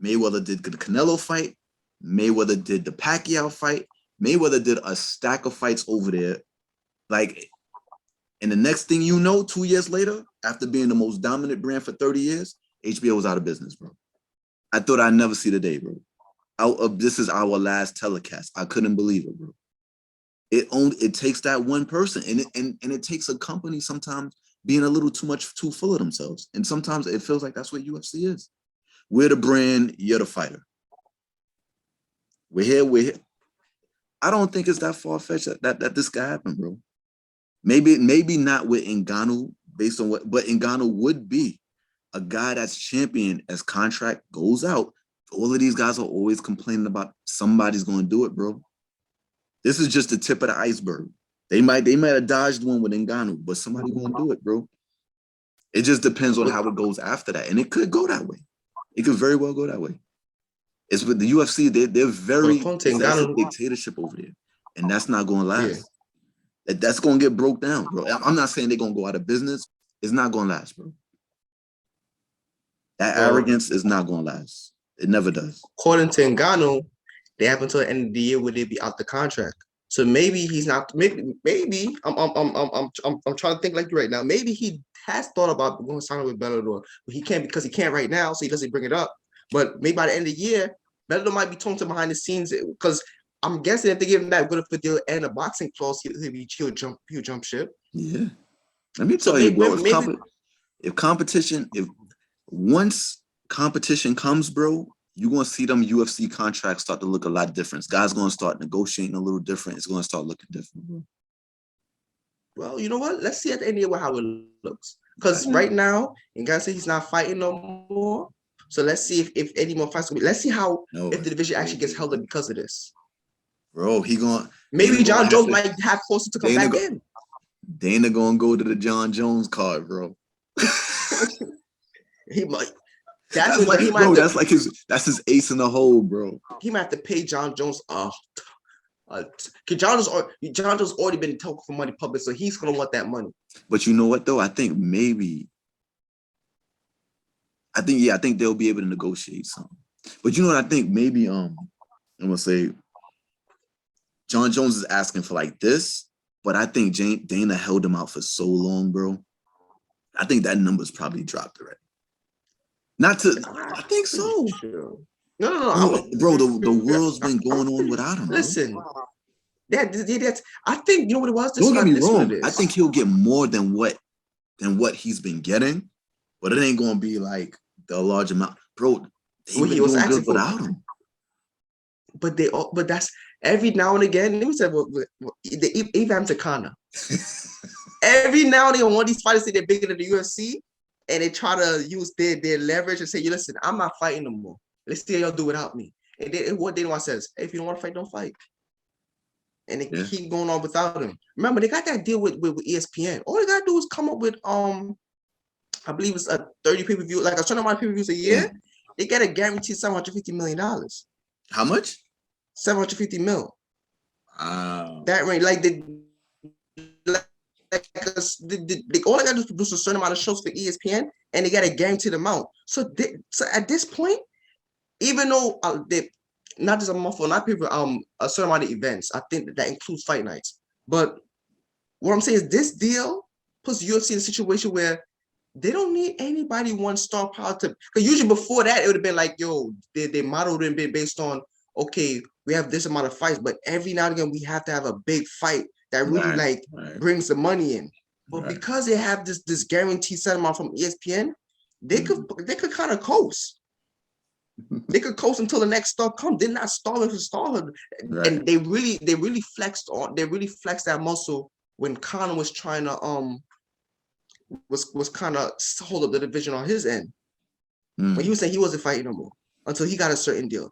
Mayweather did the Canelo fight. Mayweather did the Pacquiao fight. Mayweather did a stack of fights over there. Like, and the next thing you know, 2 years later, after being the most dominant brand for 30 years, HBO was out of business, bro. I thought I'd never see the day, bro. This is our last telecast. I couldn't believe it, bro. It takes that one person, and it takes a company sometimes being a little too full of themselves. And sometimes it feels like that's what UFC is. We're the brand, you're the fighter. We're here. I don't think it's that far-fetched that this could happen, bro. Maybe not with Ngannou, based on what, but Ngannou would be a guy that's champion as contract goes out. All of these guys are always complaining about somebody's going to do it, bro. This is just the tip of the iceberg. They might have dodged one with Ngannou, but somebody's going to do it, bro. It just depends on how it goes after that. And it could go that way. It could very well go that way. It's with the UFC, they're very, that's a dictatorship over there. And that's not going to last. That's going to get broke down, bro. I'm not saying they're going to go out of business. It's not going to last, bro. That arrogance is not going to last. It never does. According to Ngannou, they have until the end of the year where they be out the contract. So maybe he's not. Maybe I'm trying to think like you right now. Maybe he has thought about going to sign with Bellator, but he can't because he can't right now, so he doesn't bring it up. But maybe by the end of the year, Bellator might be talking to behind the scenes because I'm guessing if they give him that good of a deal and a boxing clause, he'll jump ship. Yeah. Let me tell you, bro. If once competition comes, bro, you're going to see them UFC contracts start to look a lot different. Guys going to start negotiating a little different. It's going to start looking different, bro. Well, you know what? Let's see at the end of the year how it looks. Because right now, Ngannou said he's not fighting no more. So let's see if any more fights will be. Let's see how if the division actually gets held up because of this. Bro, maybe John Jones might have closely to come back in. Dana gonna go to the John Jones card, bro. He might. That's his ace in the hole, bro. He might have to pay John Jones John Jones already been talking for money public, so he's gonna want that money. But you know what though? I think they'll be able to negotiate something. But you know what I think? Maybe I'm gonna say John Jones is asking for like this, but I think Dana held him out for so long, bro. I think that number's probably dropped already. I think so. No. Bro, the world's been going on without him. Listen, that's. I think you know what it was. Don't get me wrong. I think he'll get more than what he's been getting, but it ain't gonna be like the large amount, bro. He was doing good without him. But that's every now and again. Let me say, Ivan Takana. Every now and then, one of these fighters say they're bigger than the UFC, and they try to use their leverage and say, "You listen, I'm not fighting no more. Let's see how y'all do without me." And then what Dana White says, hey, if you don't want to fight, don't fight. And they keep going on without him. Remember, they got that deal with ESPN. All they gotta do is come up with I believe it's a 30 pay-per-view, like a certain amount of pay-per-views a year. They get a guaranteed $750 million. How much? $750 million. Wow. That range, like all I got to do is produce a certain amount of shows for ESPN, and they got a guaranteed amount. So at this point, even though they not just a month or not people a certain amount of events, I think that includes fight nights. But what I'm saying is this deal puts UFC in a situation where they don't need anybody one star power to, because usually before that it would have been like, yo, they model would have been based on, okay, we have this amount of fights, but every now and again we have to have a big fight that really brings the money in. But because they have this guaranteed set amount from ESPN, they could kind of coast. They could coast until the next star comes. They're not stalling for starhood, and they really flexed that muscle when Conor was trying to was kind of hold up the division on his end. When he was saying he wasn't fighting no more until he got a certain deal.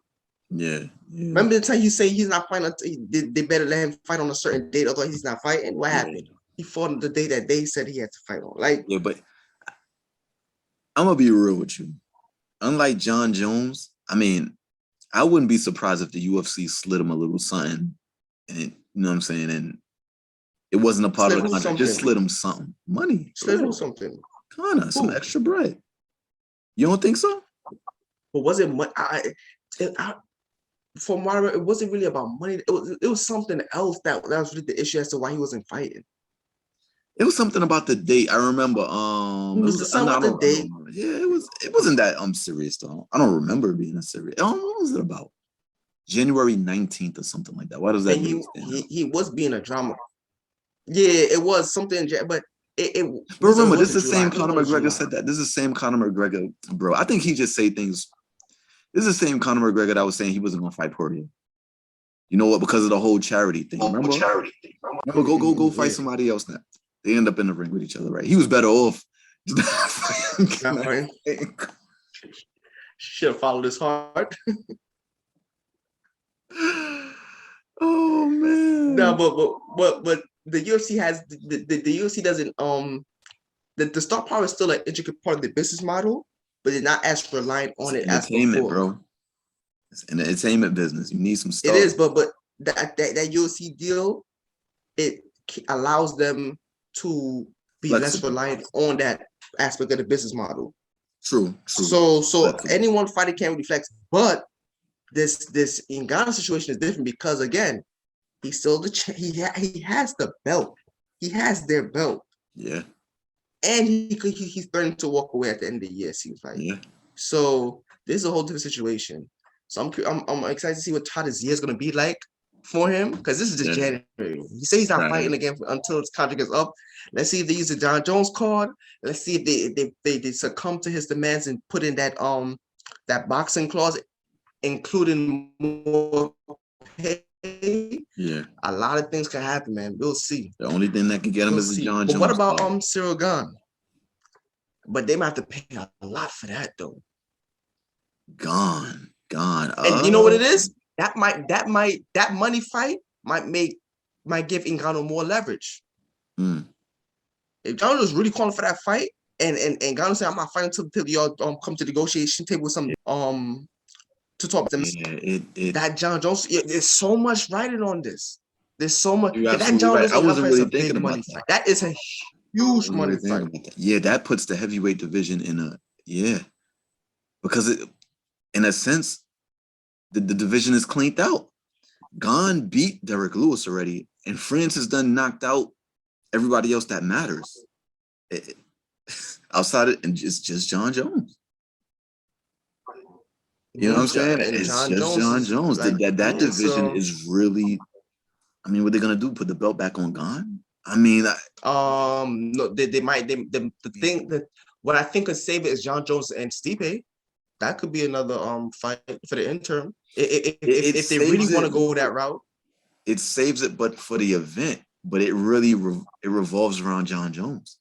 Yeah. Remember the time he said he's not fighting until they better let him fight on a certain date, otherwise he's not fighting. What happened? He fought on the day that they said he had to fight on. Like, yeah, but I'm gonna be real with you. Unlike John Jones, I mean, I wouldn't be surprised if the UFC slid him a little something, and you know what I'm saying, and it wasn't a part of the contract. Just slid him something, money, slid him something, kind of some extra bread. You don't think so? But was it money? From what I read, it wasn't really about money. It was something else that was really the issue as to why he wasn't fighting. It was something about the date. I remember. It was about the date. Yeah, it wasn't that serious though. I don't remember it being a serious. What was it about? January 19th or something like that. Why does that? He was being a drama. Yeah, it was something, but but remember, this is the same Conor McGregor said that. This is the same Conor McGregor, bro. I think he just say things. This is the same Conor McGregor that was saying he wasn't gonna fight Poirier. You know what? Because of the whole charity thing. Remember? Remember, go fight somebody else now. They end up in the ring with each other, right? He was better off. Should have followed his heart. Oh man. No, but the UFC has the UFC doesn't the star power is still an intricate part of the business model, but they're not as reliant on it as before. Bro. It's an entertainment business. You need some stuff. It is, but that UFC deal, it allows them to be less reliant on that aspect of the business model. True. So any one fighter can't really flex, but this Ngannou situation is different because again, he's still he has the belt. He has their belt. Yeah. And he's threatening to walk away at the end of the year, it seems like. Yeah. So this is a whole different situation. So I'm excited to see what this year is going to be like for him, because this is just January. He says he's not fighting again until his contract is up. Let's see if they use the John Jones card. Let's see if they succumb to his demands and put in that that boxing clause, including more pay. Yeah, a lot of things can happen, man. We'll see. The only thing that can get him is the John Jones. But what about Cyril Gane? But they might have to pay a lot for that though. Gone. And you know what it is? That money fight might give Ngannou more leverage. If Ngannou was really calling for that fight, and Ngannou said, "I'm not fighting until y'all come to the negotiation table with some to talk about them." That John Jones, there's so much writing on this. There's so much. That John right. I wasn't really thinking about that. Fight. That is a huge money fight. Yeah, that puts the heavyweight division in because in a sense, the division is cleaned out. Gane beat Derek Lewis already, and Francis done knocked out everybody else that matters. Outside it, and it's just John Jones. You know what I'm saying? It's just John Jones. Like, that division is really. I mean, what they're gonna do? Put the belt back on Gane? I mean, no, they might. The thing that what I think could save it is John Jones and Stipe. That could be another fight for the interim. If they really want to go that route, it saves it, but for the event. But it really it revolves around John Jones,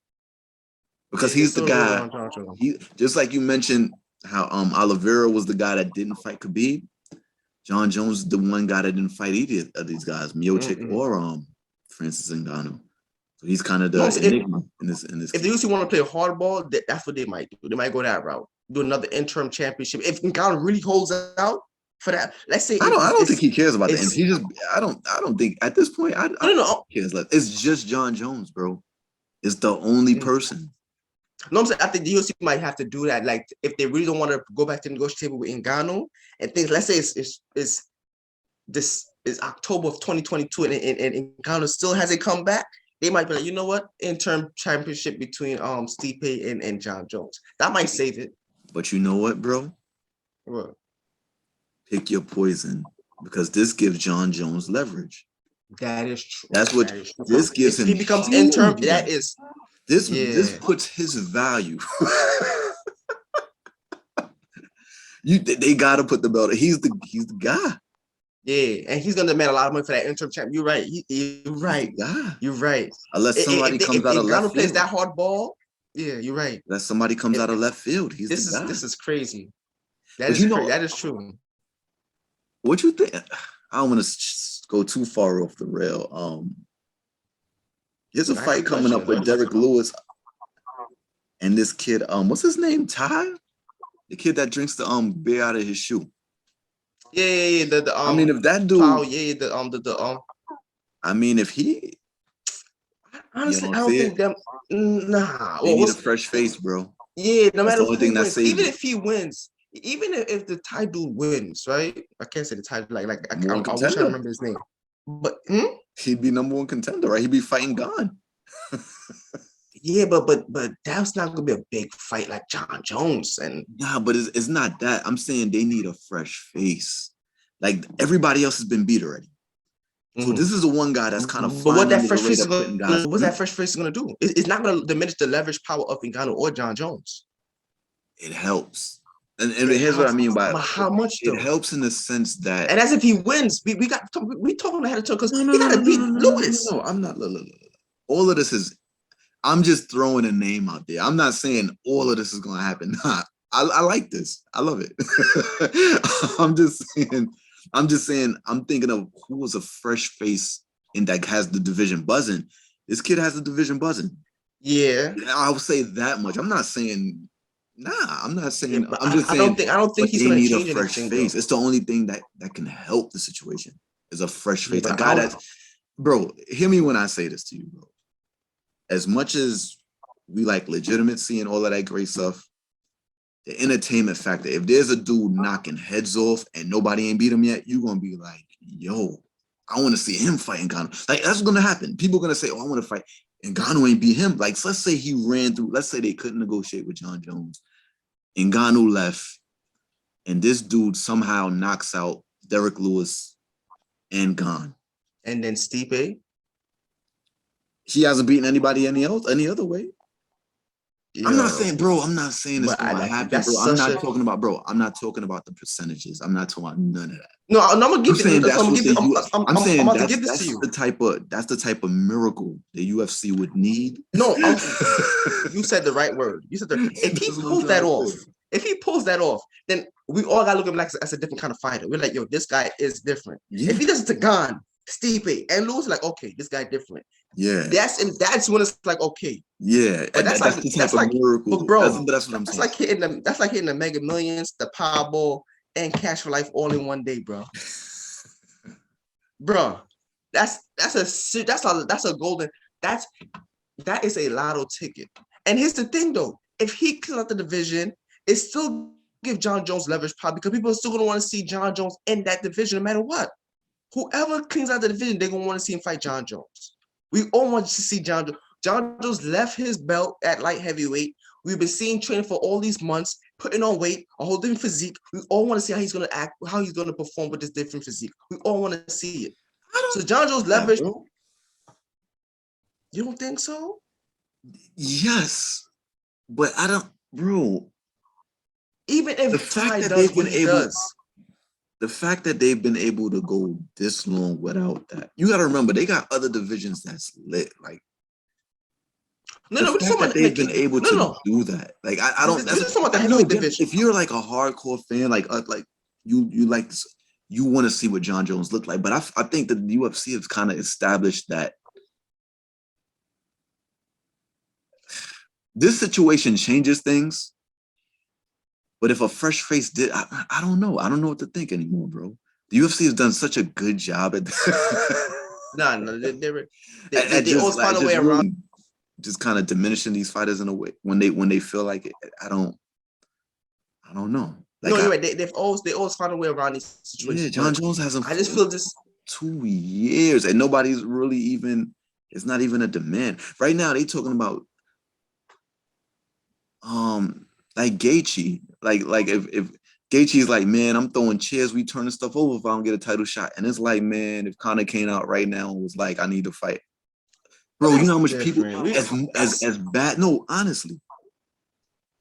because he's the guy. He, just like you mentioned how Oliveira was the guy that didn't fight Khabib. John Jones is the one guy that didn't fight either of these guys, Miocic or Francis Ngannou. So he's kind of the enigma in this. If the UFC want to play hardball, that's what they might do. They might go that route. Do another interim championship. If Ngannou really holds out, for that. Let's say I don't think he cares about the image. He just I don't think at this point I don't know. It's just John Jones, bro. It's the only person. No, I'm saying I think the UFC might have to do that. Like if they really don't want to go back to the negotiable with Ngannou and things. Let's say it's this is October of 2022 and Ngannou still hasn't come back. They might be like, you know what, interim championship between Stipe and John Jones. That might save it. But you know what, bro? What? Pick your poison, because this gives John Jones leverage. That is true. That's what this gives him. If he becomes interim, that is this puts his value. They gotta put the belt. He's the guy. Yeah, and he's gonna demand a lot of money for that interim champ. You're right. You're right. You're right. Unless somebody comes out of left field. Plays that hard ball. Yeah, you're right. Unless somebody comes out of left field. This is crazy. That is crazy. That is true. What you think? I don't want to go too far off the rail. There's a fight coming up with Derek Lewis and this kid. What's his name? Ty, the kid that drinks the beer out of his shoe. Yeah. I mean, if that dude. I mean, if he. Honestly, I don't think them. Nah. They need a fresh face, bro. Yeah, no matter who wins, even if he wins, even if the Thai dude wins, right? I can't say the Thai like I wish I remember his name. But he'd be number one contender, right? He'd be fighting Gane. Yeah, but that's not gonna be a big fight like John Jones and but it's not that. I'm saying they need a fresh face. Like everybody else has been beat already. So this is the one guy that's kind of. But what that fresh face what's that fresh face gonna do? It's not gonna diminish the leverage power of Ngannou or John Jones. It helps. And here's what I mean by how much though? It helps in the sense that, and as if he wins, we talking ahead of time because he gotta beat Lewis. No, I'm not. Look. All of this is. I'm just throwing a name out there. I'm not saying all of this is gonna happen. Nah, I like this. I love it. I'm just saying. I'm thinking of who was a fresh face and that has the division buzzing. This kid has the division buzzing. Yeah, I would say that much. I'm not saying. Nah, I'm not saying. I'm just saying. I don't think he's gonna need a fresh face. It's the only thing that can help the situation. Is a fresh face. A guy that's, bro. Hear me when I say this to you, bro. As much as we like legitimacy and all of that great stuff, the entertainment factor. If there's a dude knocking heads off and nobody ain't beat him yet, you're gonna be like, yo, I want to see him fight Ngannou. Like that's gonna happen. People are gonna say, oh, I want to fight. Ngannou ain't beat him. Like, so let's say he ran through. Let's say they couldn't negotiate with John Jones. Ngannou left, and this dude somehow knocks out Derek Lewis and Gane. And then Stipe. He hasn't beaten anybody any other way. I'm not saying, bro. I'm not saying it's gonna happen, bro. I'm not talking about, bro. I'm not talking about the percentages. I'm not talking about none of that. No, I'm gonna give it. I'm saying that's the type of miracle the UFC would need. No, you said the right word. You said if he pulls that off, then we all gotta look at him like as a different kind of fighter. We're like, yo, this guy is different. Yeah. If he does it to Gane, Stipe, and Lewis, like, okay, this guy different. Yeah, that's when it's like, okay. Yeah, but that's like the type of miracle, but bro. That's what I'm saying. That's like hitting the Mega Millions, the Powerball, and Cash for Life all in one day, bro. Bro, that is a lotto ticket. And here's the thing, though: if he clears out the division, it still give John Jones leverage power because people are still gonna want to see John Jones in that division, no matter what. Whoever cleans out the division, they're gonna want to see him fight John Jones. We all want to see John Jones. John Jones left his belt at light heavyweight. We've been seeing training for all these months, putting on weight, a whole different physique. We all want to see how he's going to act, how he's going to perform with this different physique. We all want to see it. So John Jones leverage. You don't think so? Yes, but I don't, bro. Even if the fact that they've been able, the fact that they've been able to go this long without that, you got to remember they got other divisions that's lit, like. They've been able to do that. Like I don't. If you're like a hardcore fan, like you like this, you want to see what John Jones looked like. But I think that the UFC has kind of established that this situation changes things. But if a fresh face did, I don't know. I don't know what to think anymore, bro. The UFC has done such a good job at this. No, they always find a way really, around. Just kind of diminishing these fighters in a way when they feel like it. I don't know. Like, No, you're right. They always find a way around these situations. Yeah, John Jones hasn't. I just feel this 2 years and nobody's really even. It's not even a demand right now. They talking about like Gaethje, like if Gaethje's like, man, I'm throwing chairs, we turning stuff over if I don't get a title shot, and it's like, man, if Conor came out right now and was like, I need to fight, bro, you know how much people as bad. No, honestly,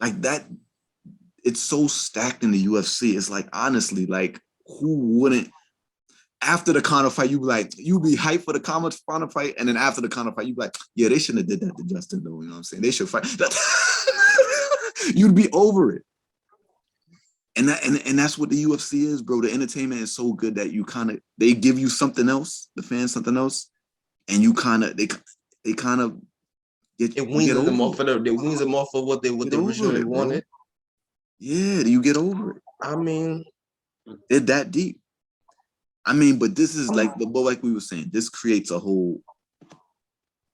like that. It's so stacked in the UFC. It's like, honestly, like who wouldn't? After the Conor fight, you be hyped for the Conor fight, and then after the Conor fight, you be like, yeah, they shouldn't have did that to Justin, though. You know what I'm saying? They should fight. You'd be over it. And that's what the UFC is, bro. The entertainment is so good that they give you something else, the fans something else, and you they kind of it weans them off of what they originally wanted. Yeah, you get over it. I mean, they're that deep. I mean, but this is like we were saying, this creates a whole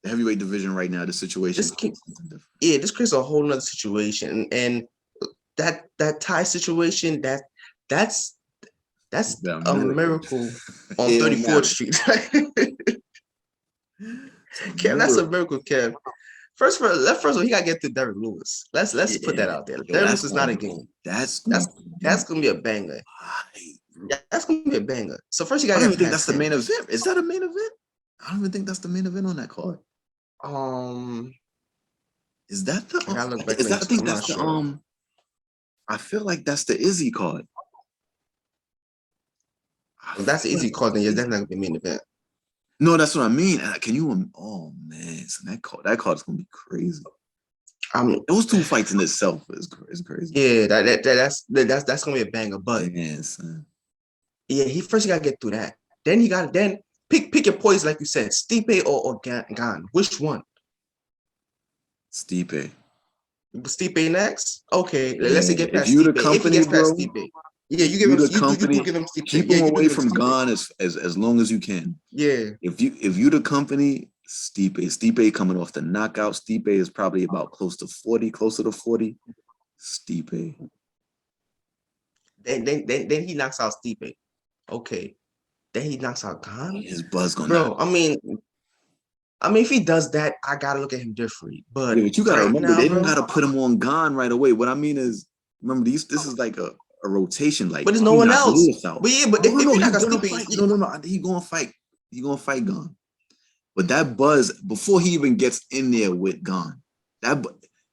heavyweight division right now. The situation, this creates a whole nother situation, and that tie situation that's a miracle on 34th Street. Kev, that's a miracle, Kev. First of all, he gotta get to Derrick Lewis. Let's put that out there. Derrick Lewis is not a game. That's gonna be a banger. That's gonna be a banger. So first, you gotta. I don't even think that's the main event. Is that a main event? I don't even think that's the main event on that card. Is that the? I think that's the. I feel like that's the Izzy card. If that's the Izzy card, then yeah, that's not gonna be a main event. No, that's what I mean. Can you? Oh man, so that card is gonna be crazy. Those two fights in itself is crazy. Yeah, that's gonna be a banger. But yeah, he first gotta get through that. Then he got pick your poison, like you said, Stipe or Gane. Which one? Stipe. Stipe next. Okay, let's say get past Stipe. If he gets past Stipe. Yeah, you give him Stipe. Keep him away from Gane as long as you can. Yeah. If you the company, Stipe coming off the knockout. Stipe is probably about closer to 40. Stipe. Then he knocks out Stipe. Okay. Then he knocks out Gane. His buzz gonna. Bro, I mean, if he does that, I gotta look at him differently. But you gotta remember, they don't gotta put him on Gane right away. What I mean is, remember this is like a rotation, like. But there's no one else. But yeah, but if he's gonna fight, no, he gonna fight. He gonna fight Gane. But that buzz before he even gets in there with Gane, that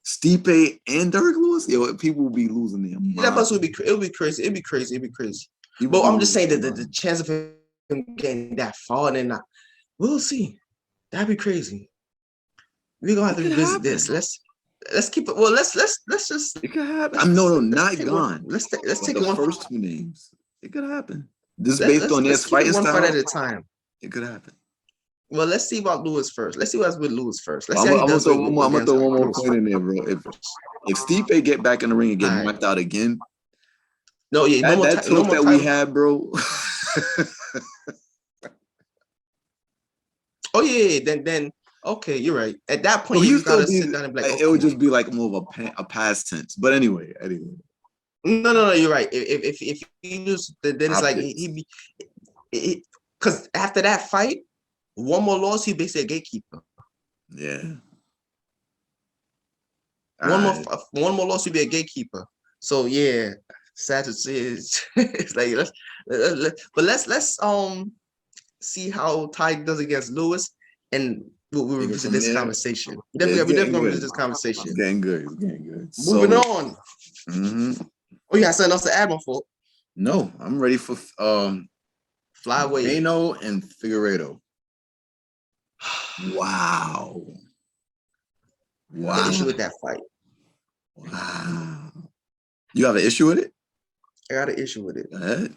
Stipe and Derrick Lewis, people will be losing their mind. That buzz would be crazy. It'd be crazy. But I'm just saying that the chance of him getting that far and not, we'll see. That'd be crazy. We're gonna have to revisit this. Let's keep it. Well, let's just. It could happen. No, not Gane. Let's take the first two names. It could happen. This based on their fighting style. One fight at a time. It could happen. Well, let's see about Lewis first. Let's see what's with Lewis first. I'm gonna throw one more point in there, bro. If Stipe get back in the ring and get knocked out again, that talk that we had, bro. Oh yeah, then okay, you're right. At that point, you gotta sit down and be like, it would just be like more of a past tense. But anyway. No, you're right. If you just then it's like he because after that fight, one more loss, he basically a gatekeeper. Yeah. One more loss, he'd be a gatekeeper. So yeah, sad to see. It's like let's see how Ty does against Lewis, and we'll revisit this conversation. Definitely revisit this conversation. It's getting good. Moving on. Mm-hmm. Oh, you got something else to add, my fault? No, I'm ready for flyweight. Moreno and Figueiredo. Wow. I got an issue with that fight. Wow. You have an issue with it? I got an issue with it. Go ahead.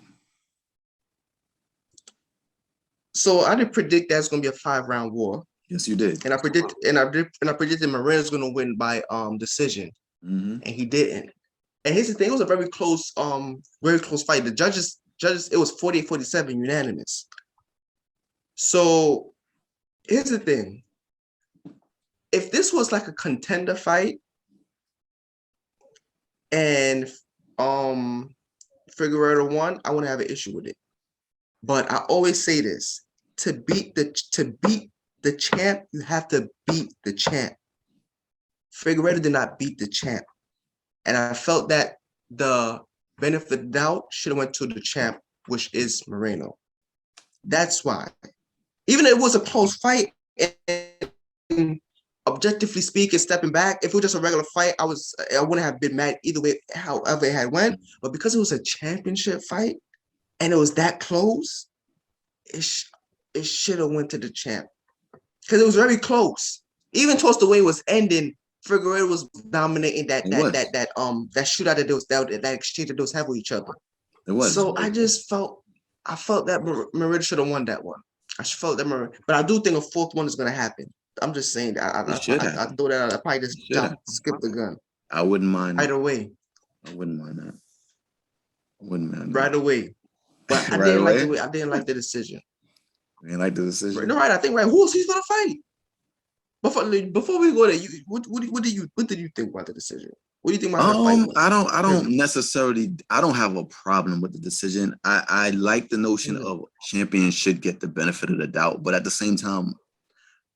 So I didn't predict that's gonna be a 5-round war. Yes, you did. And I predicted Moreno's gonna win by decision. Mm-hmm. And he didn't. And here's the thing, it was a very close fight. The judges, it was 48-47 unanimous. So here's the thing. If this was like a contender fight and Figueroa won, I wouldn't have an issue with it. But I always say this: to beat the champ, you have to beat the champ. Figueroa did not beat the champ, and I felt that the benefit of the doubt should have went to the champ, which is Moreno. That's why, even if it was a close fight, and objectively speaking, stepping back, if it was just a regular fight, I wouldn't have been mad either way, however it had went. But because it was a championship fight and it was that close, it should have went to the champ because it was very close. Even towards the way it was ending, Figueroa was dominating that shootout that exchange that those have with each other. It was. So I felt that Moreno should have won that one. I felt that Moreno, but I do think a fourth one is going to happen. I'm just saying that I thought that I probably just skip the gun. I wouldn't mind right away. I wouldn't mind that. I wouldn't mind that. Right away. But I didn't like the decision. You didn't like the decision? No, right. I think who's he's gonna fight? Before we go there, what did you think about the decision? What do you think about the fight? I don't necessarily. I don't have a problem with the decision. I like the notion of champions should get the benefit of the doubt, but at the same time,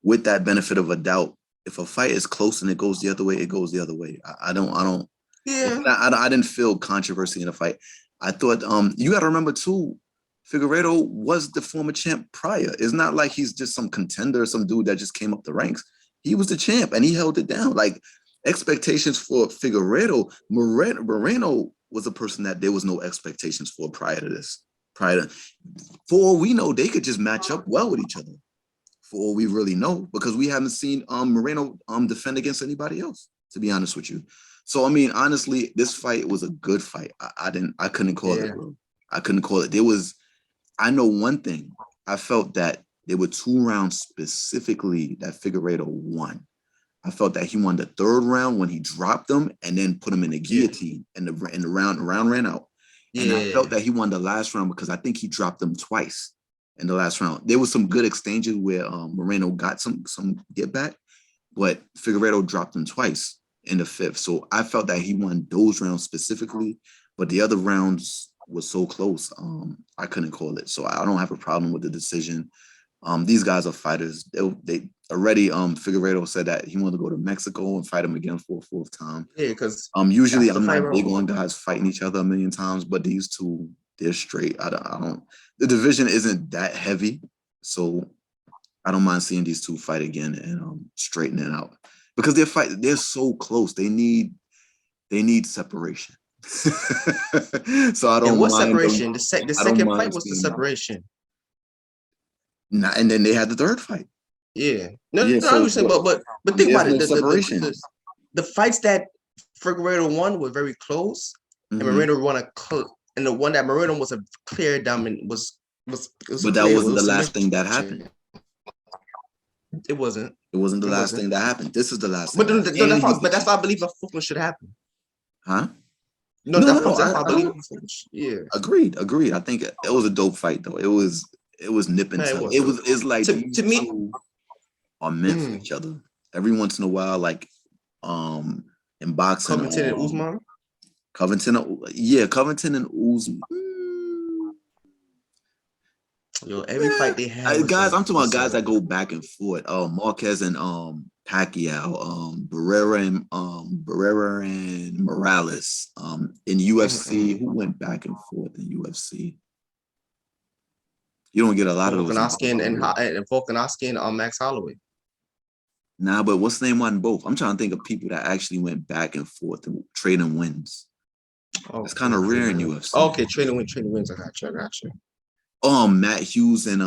with that benefit of a doubt, if a fight is close and it goes the other way, it goes the other way. I don't. Yeah. I didn't feel controversy in the fight. I thought. You got to remember too. Figueroa was the former champ prior. It's not like he's just some contender, some dude that just came up the ranks. He was the champ and he held it down. Like expectations for Figueroa, Moreno was a person that there was no expectations for prior to this. For all we know, they could just match up well with each other. For all we really know, because we haven't seen Moreno defend against anybody else, to be honest with you. So I mean, honestly, this fight was a good fight. I couldn't call it, bro. I couldn't call it. I know one thing. I felt that there were 2 rounds specifically that Figueroa won. I felt that he won the 3rd round when he dropped him and then put him in the guillotine, and the round ran out. And I felt that he won the last round because I think he dropped him twice in the last round. There was some good exchanges where Moreno got some get back, but Figueroa dropped him twice in the 5th. So I felt that he won those rounds specifically, but the other rounds was so close. I couldn't call it. So I don't have a problem with the decision. These guys are fighters. They already Figueroa said that he wanted to go to Mexico and fight him again for a 4th time. Yeah, because usually I'm not big on guys fighting each other a million times, but these two, they're straight. I don't. The division isn't that heavy, so I don't mind seeing these two fight again and straighten it out because they're so close. They need separation. So I don't. And what separation? The second fight was the separation. Nah, and then they had the 3rd fight. Yeah. No, I understand, but think about it. The fights that Figueroa won were very close, and Moreno won and the one that Moreno was a clear dominant was. But that wasn't the last thing that happened. It wasn't. It wasn't the last thing that happened. This is the last. But that's why I believe a fourth one should happen. Huh? No, that's why I believe. Yeah. Agreed. I think it was a dope fight though. It was nip and tuck. It's like to me are meant for each other. Every once in a while, like in boxing, Covington and Usman. Covington and Usman. Yo, every fight they have. Guys, I'm talking about guys that go back and forth. Marquez and Pacquiao, Barrera and Morales. In UFC, who went back and forth in UFC? You don't get a lot of those. Volkanovski and Max Holloway. Nah, but what's the name on both? I'm trying to think of people that actually went back and forth and trading wins. It's kind of rare in UFC. Okay, trading wins. I got you. Matt Hughes and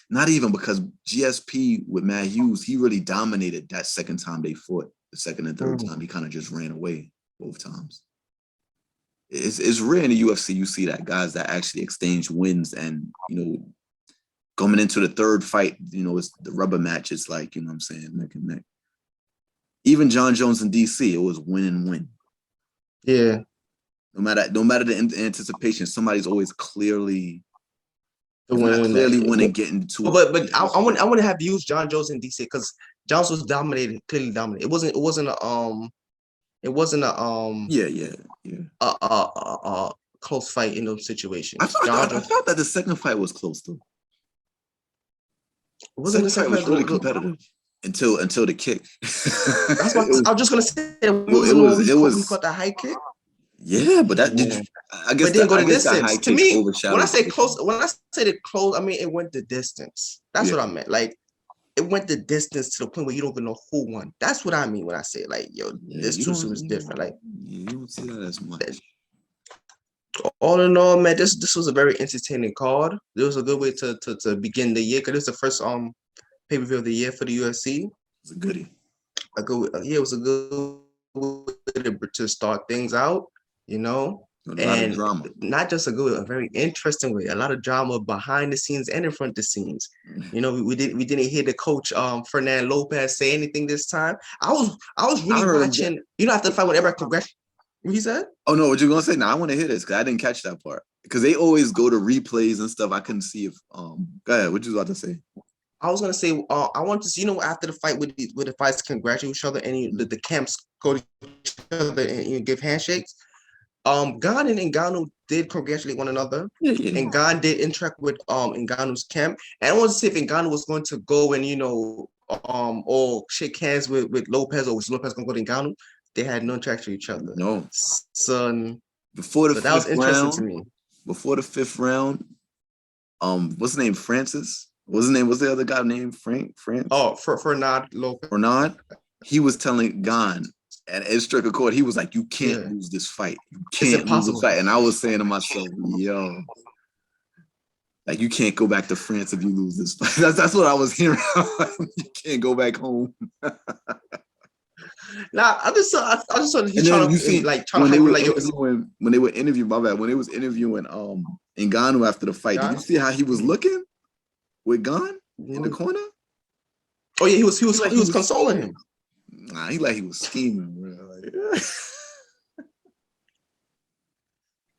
not even because GSP with Matt Hughes, he really dominated that second time they fought. The second and third time, he kind of just ran away both times. It's rare in the UFC you see that guys that actually exchange wins and coming into the 3rd fight, it's the rubber match. It's like, what I'm saying, neck and neck. Even John Jones in DC, it was win and win. Yeah. No matter the anticipation, somebody's always clearly winning, getting to. But I want to have used John Jones in DC because Jones was clearly dominated. It wasn't a close fight in those situations. I thought that the second fight was close though. Wasn't the second fight was really competitive until the kick? I was just gonna say it was he caught the high kick. Yeah, but that I guess didn't go the distance. To me, when I say the close, I mean it went the distance. That's what I meant. Like it went the distance to the point where you don't even know who won. That's what I mean when I say like, yo, this was different. Like you don't see that as much. All in all, man, this was a very entertaining card. It was a good way to begin the year because it's the first pay-per-view of the year for the UFC. It's a goodie. It was a good way to start things out, you know. A lot of drama. Not just a very interesting way. A lot of drama behind the scenes and in front of the scenes. You know, we didn't hear the coach Fernando Lopez say anything this time. I was really watching. You know, after the fight, whenever congratulations. What he said? Oh no, what you gonna say? No, I want to hear this because I didn't catch that part. Because they always go to replays and stuff. I couldn't see if go ahead. What you about to say? I was gonna say I want to see, you know, after the fight with the fights congratulate each other and the camps go to each other and give handshakes. Gane and Ngannou did congratulate one another. Yeah. And Gane did interact with Ngannou's camp. And I want to see if Ngannou was going to go and, you know, or shake hands with Lopez, or was Lopez gonna go to Ngannou. They had no interaction with each other. No. Son. Before the that was interesting to me. Before the fifth round, what's his name? Francis? What's his name? What's the other guy named Frank? Oh, Fernand Lopez. Fernand? He was telling Gane at Ed Stricker Court, he was like, you can't lose this fight. You can't lose the fight. And I was saying to myself, yo, like you can't go back to France if you lose this fight. That's what I was hearing. You can't go back home. Nah, I just saw he's trying to when they were interviewing, my bad, when they was interviewing Ngannou after the fight, did you see how he was looking with Gane in the corner? Oh yeah, he was consoling him. Nah, he was scheming, bro. Like,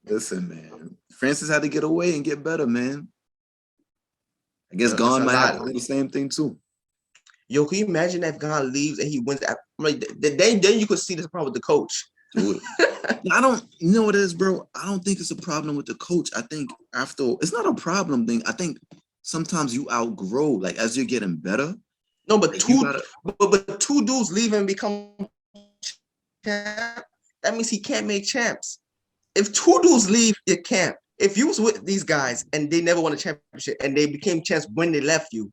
listen, man. Francis had to get away and get better, man. I guess Gane might have to do the same thing too. Yo, can you imagine if Gane leaves and he wins? Like, then you could see this problem with the coach. I don't, you know what it is, bro? I don't think it's a problem with the coach. I think it's not a problem thing. I think sometimes you outgrow, like as you're getting better. No, but but two dudes leave and become champ, that means he can't make champs. If two dudes leave your camp, if you was with these guys and they never won a championship and they became champs when they left you,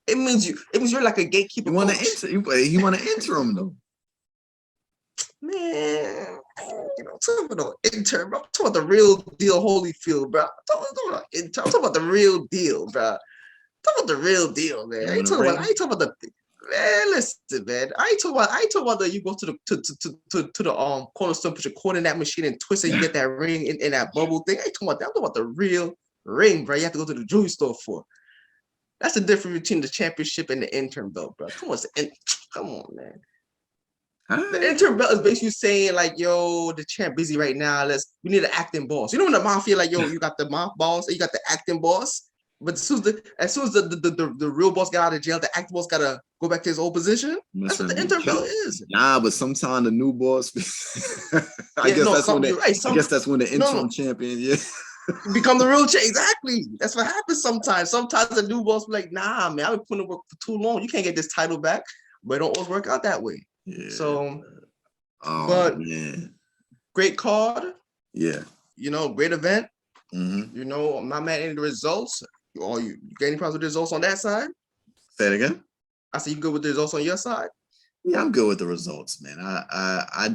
it means you're like a gatekeeper. You want to enter him though. Man, you know, talking about the intern, bro. I'm talking about the real deal, Holyfield, bro. I'm talking about the real deal, bro. Talking about the real deal, man. I ain't talking about the man. Listen, man. I ain't talking about that you go to the cornerstone, put your quarter in that machine and twist it, you get that ring in that bubble thing. I ain't talking about that. I'm talking about the real ring, bro. You have to go to the jewelry store for. That's the difference between the championship and the interim belt, bro. Come on, man. The interim belt is basically saying like, yo, the champ busy right now. We need an acting boss. You know when the mafia like, yo, you got the mob boss and you got the acting boss. But as soon as the real boss got out of jail, the acting boss gotta go back to his old position. That's what the interim belt is. Nah, but sometimes the new boss. I guess that's when the interim champion, become the real champ. Exactly. That's what happens sometimes. Sometimes the new boss be like, nah, man, I've been putting in work for too long. You can't get this title back. But it don't always work out that way. Yeah. So, man, great card. Yeah. You know, great event. Mm-hmm. You know, I'm not mad at the results. You got any problems with the results on that side? Say it again. I said you good with the results on your side? Yeah, I'm good with the results, man. I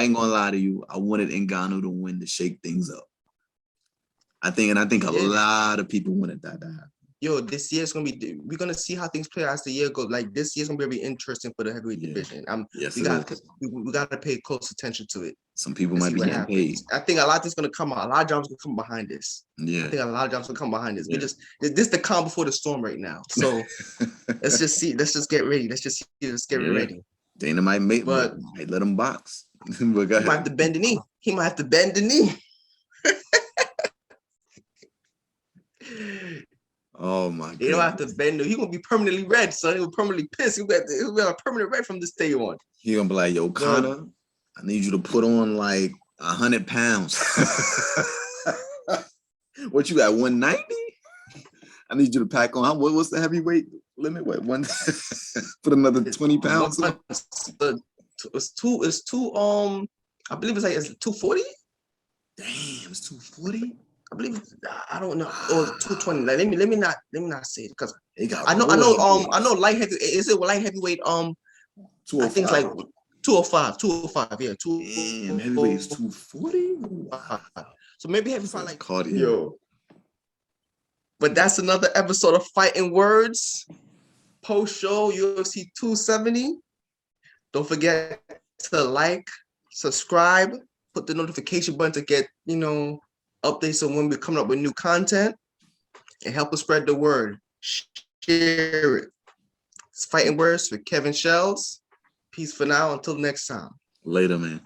ain't gonna lie to you. I wanted Ngannou to win to shake things up. I think a lot of people wanted that to happen. Yo, this year's gonna be. We're gonna see how things play as the year goes. Like this year's gonna be very interesting for the heavyweight division. We gotta pay close attention to it. Some people might be getting paid. I think a lot of things gonna come out. A lot of jobs gonna come behind this. Yeah, I think a lot of jobs gonna come behind this. Yeah. This the calm before the storm right now. So let's just see. Let's just get ready. Let's get ready. Dana might let him box. He might have to bend the knee. Oh my god. They don't have to bend. He's gonna be permanently red, son. He'll permanently pissed. He'll be a permanent red from this day on. He gonna be like, yo, Connor, I need you to put on like 100 pounds. What you got, 190? I need you to pack on. What's the heavyweight limit? What, one? Put another 20 pounds on? It's two, I believe it's 240. Damn, it's 240. I believe I don't know, or 220. Like, let me not say it because I know light heavy. Is it light heheavyweight? I think it's like 205. Yeah, Damn, heavyweight is 240. So maybe heavyweight like cardio. Yo. But that's another episode of Fighting Words. Post show UFC 270. Don't forget to like, subscribe, put the notification button to get updates on when we're coming up with new content, and help us spread the word. Share it. It's Fighting Words with Kevin Shells. Peace for now. Until next time. Later, man.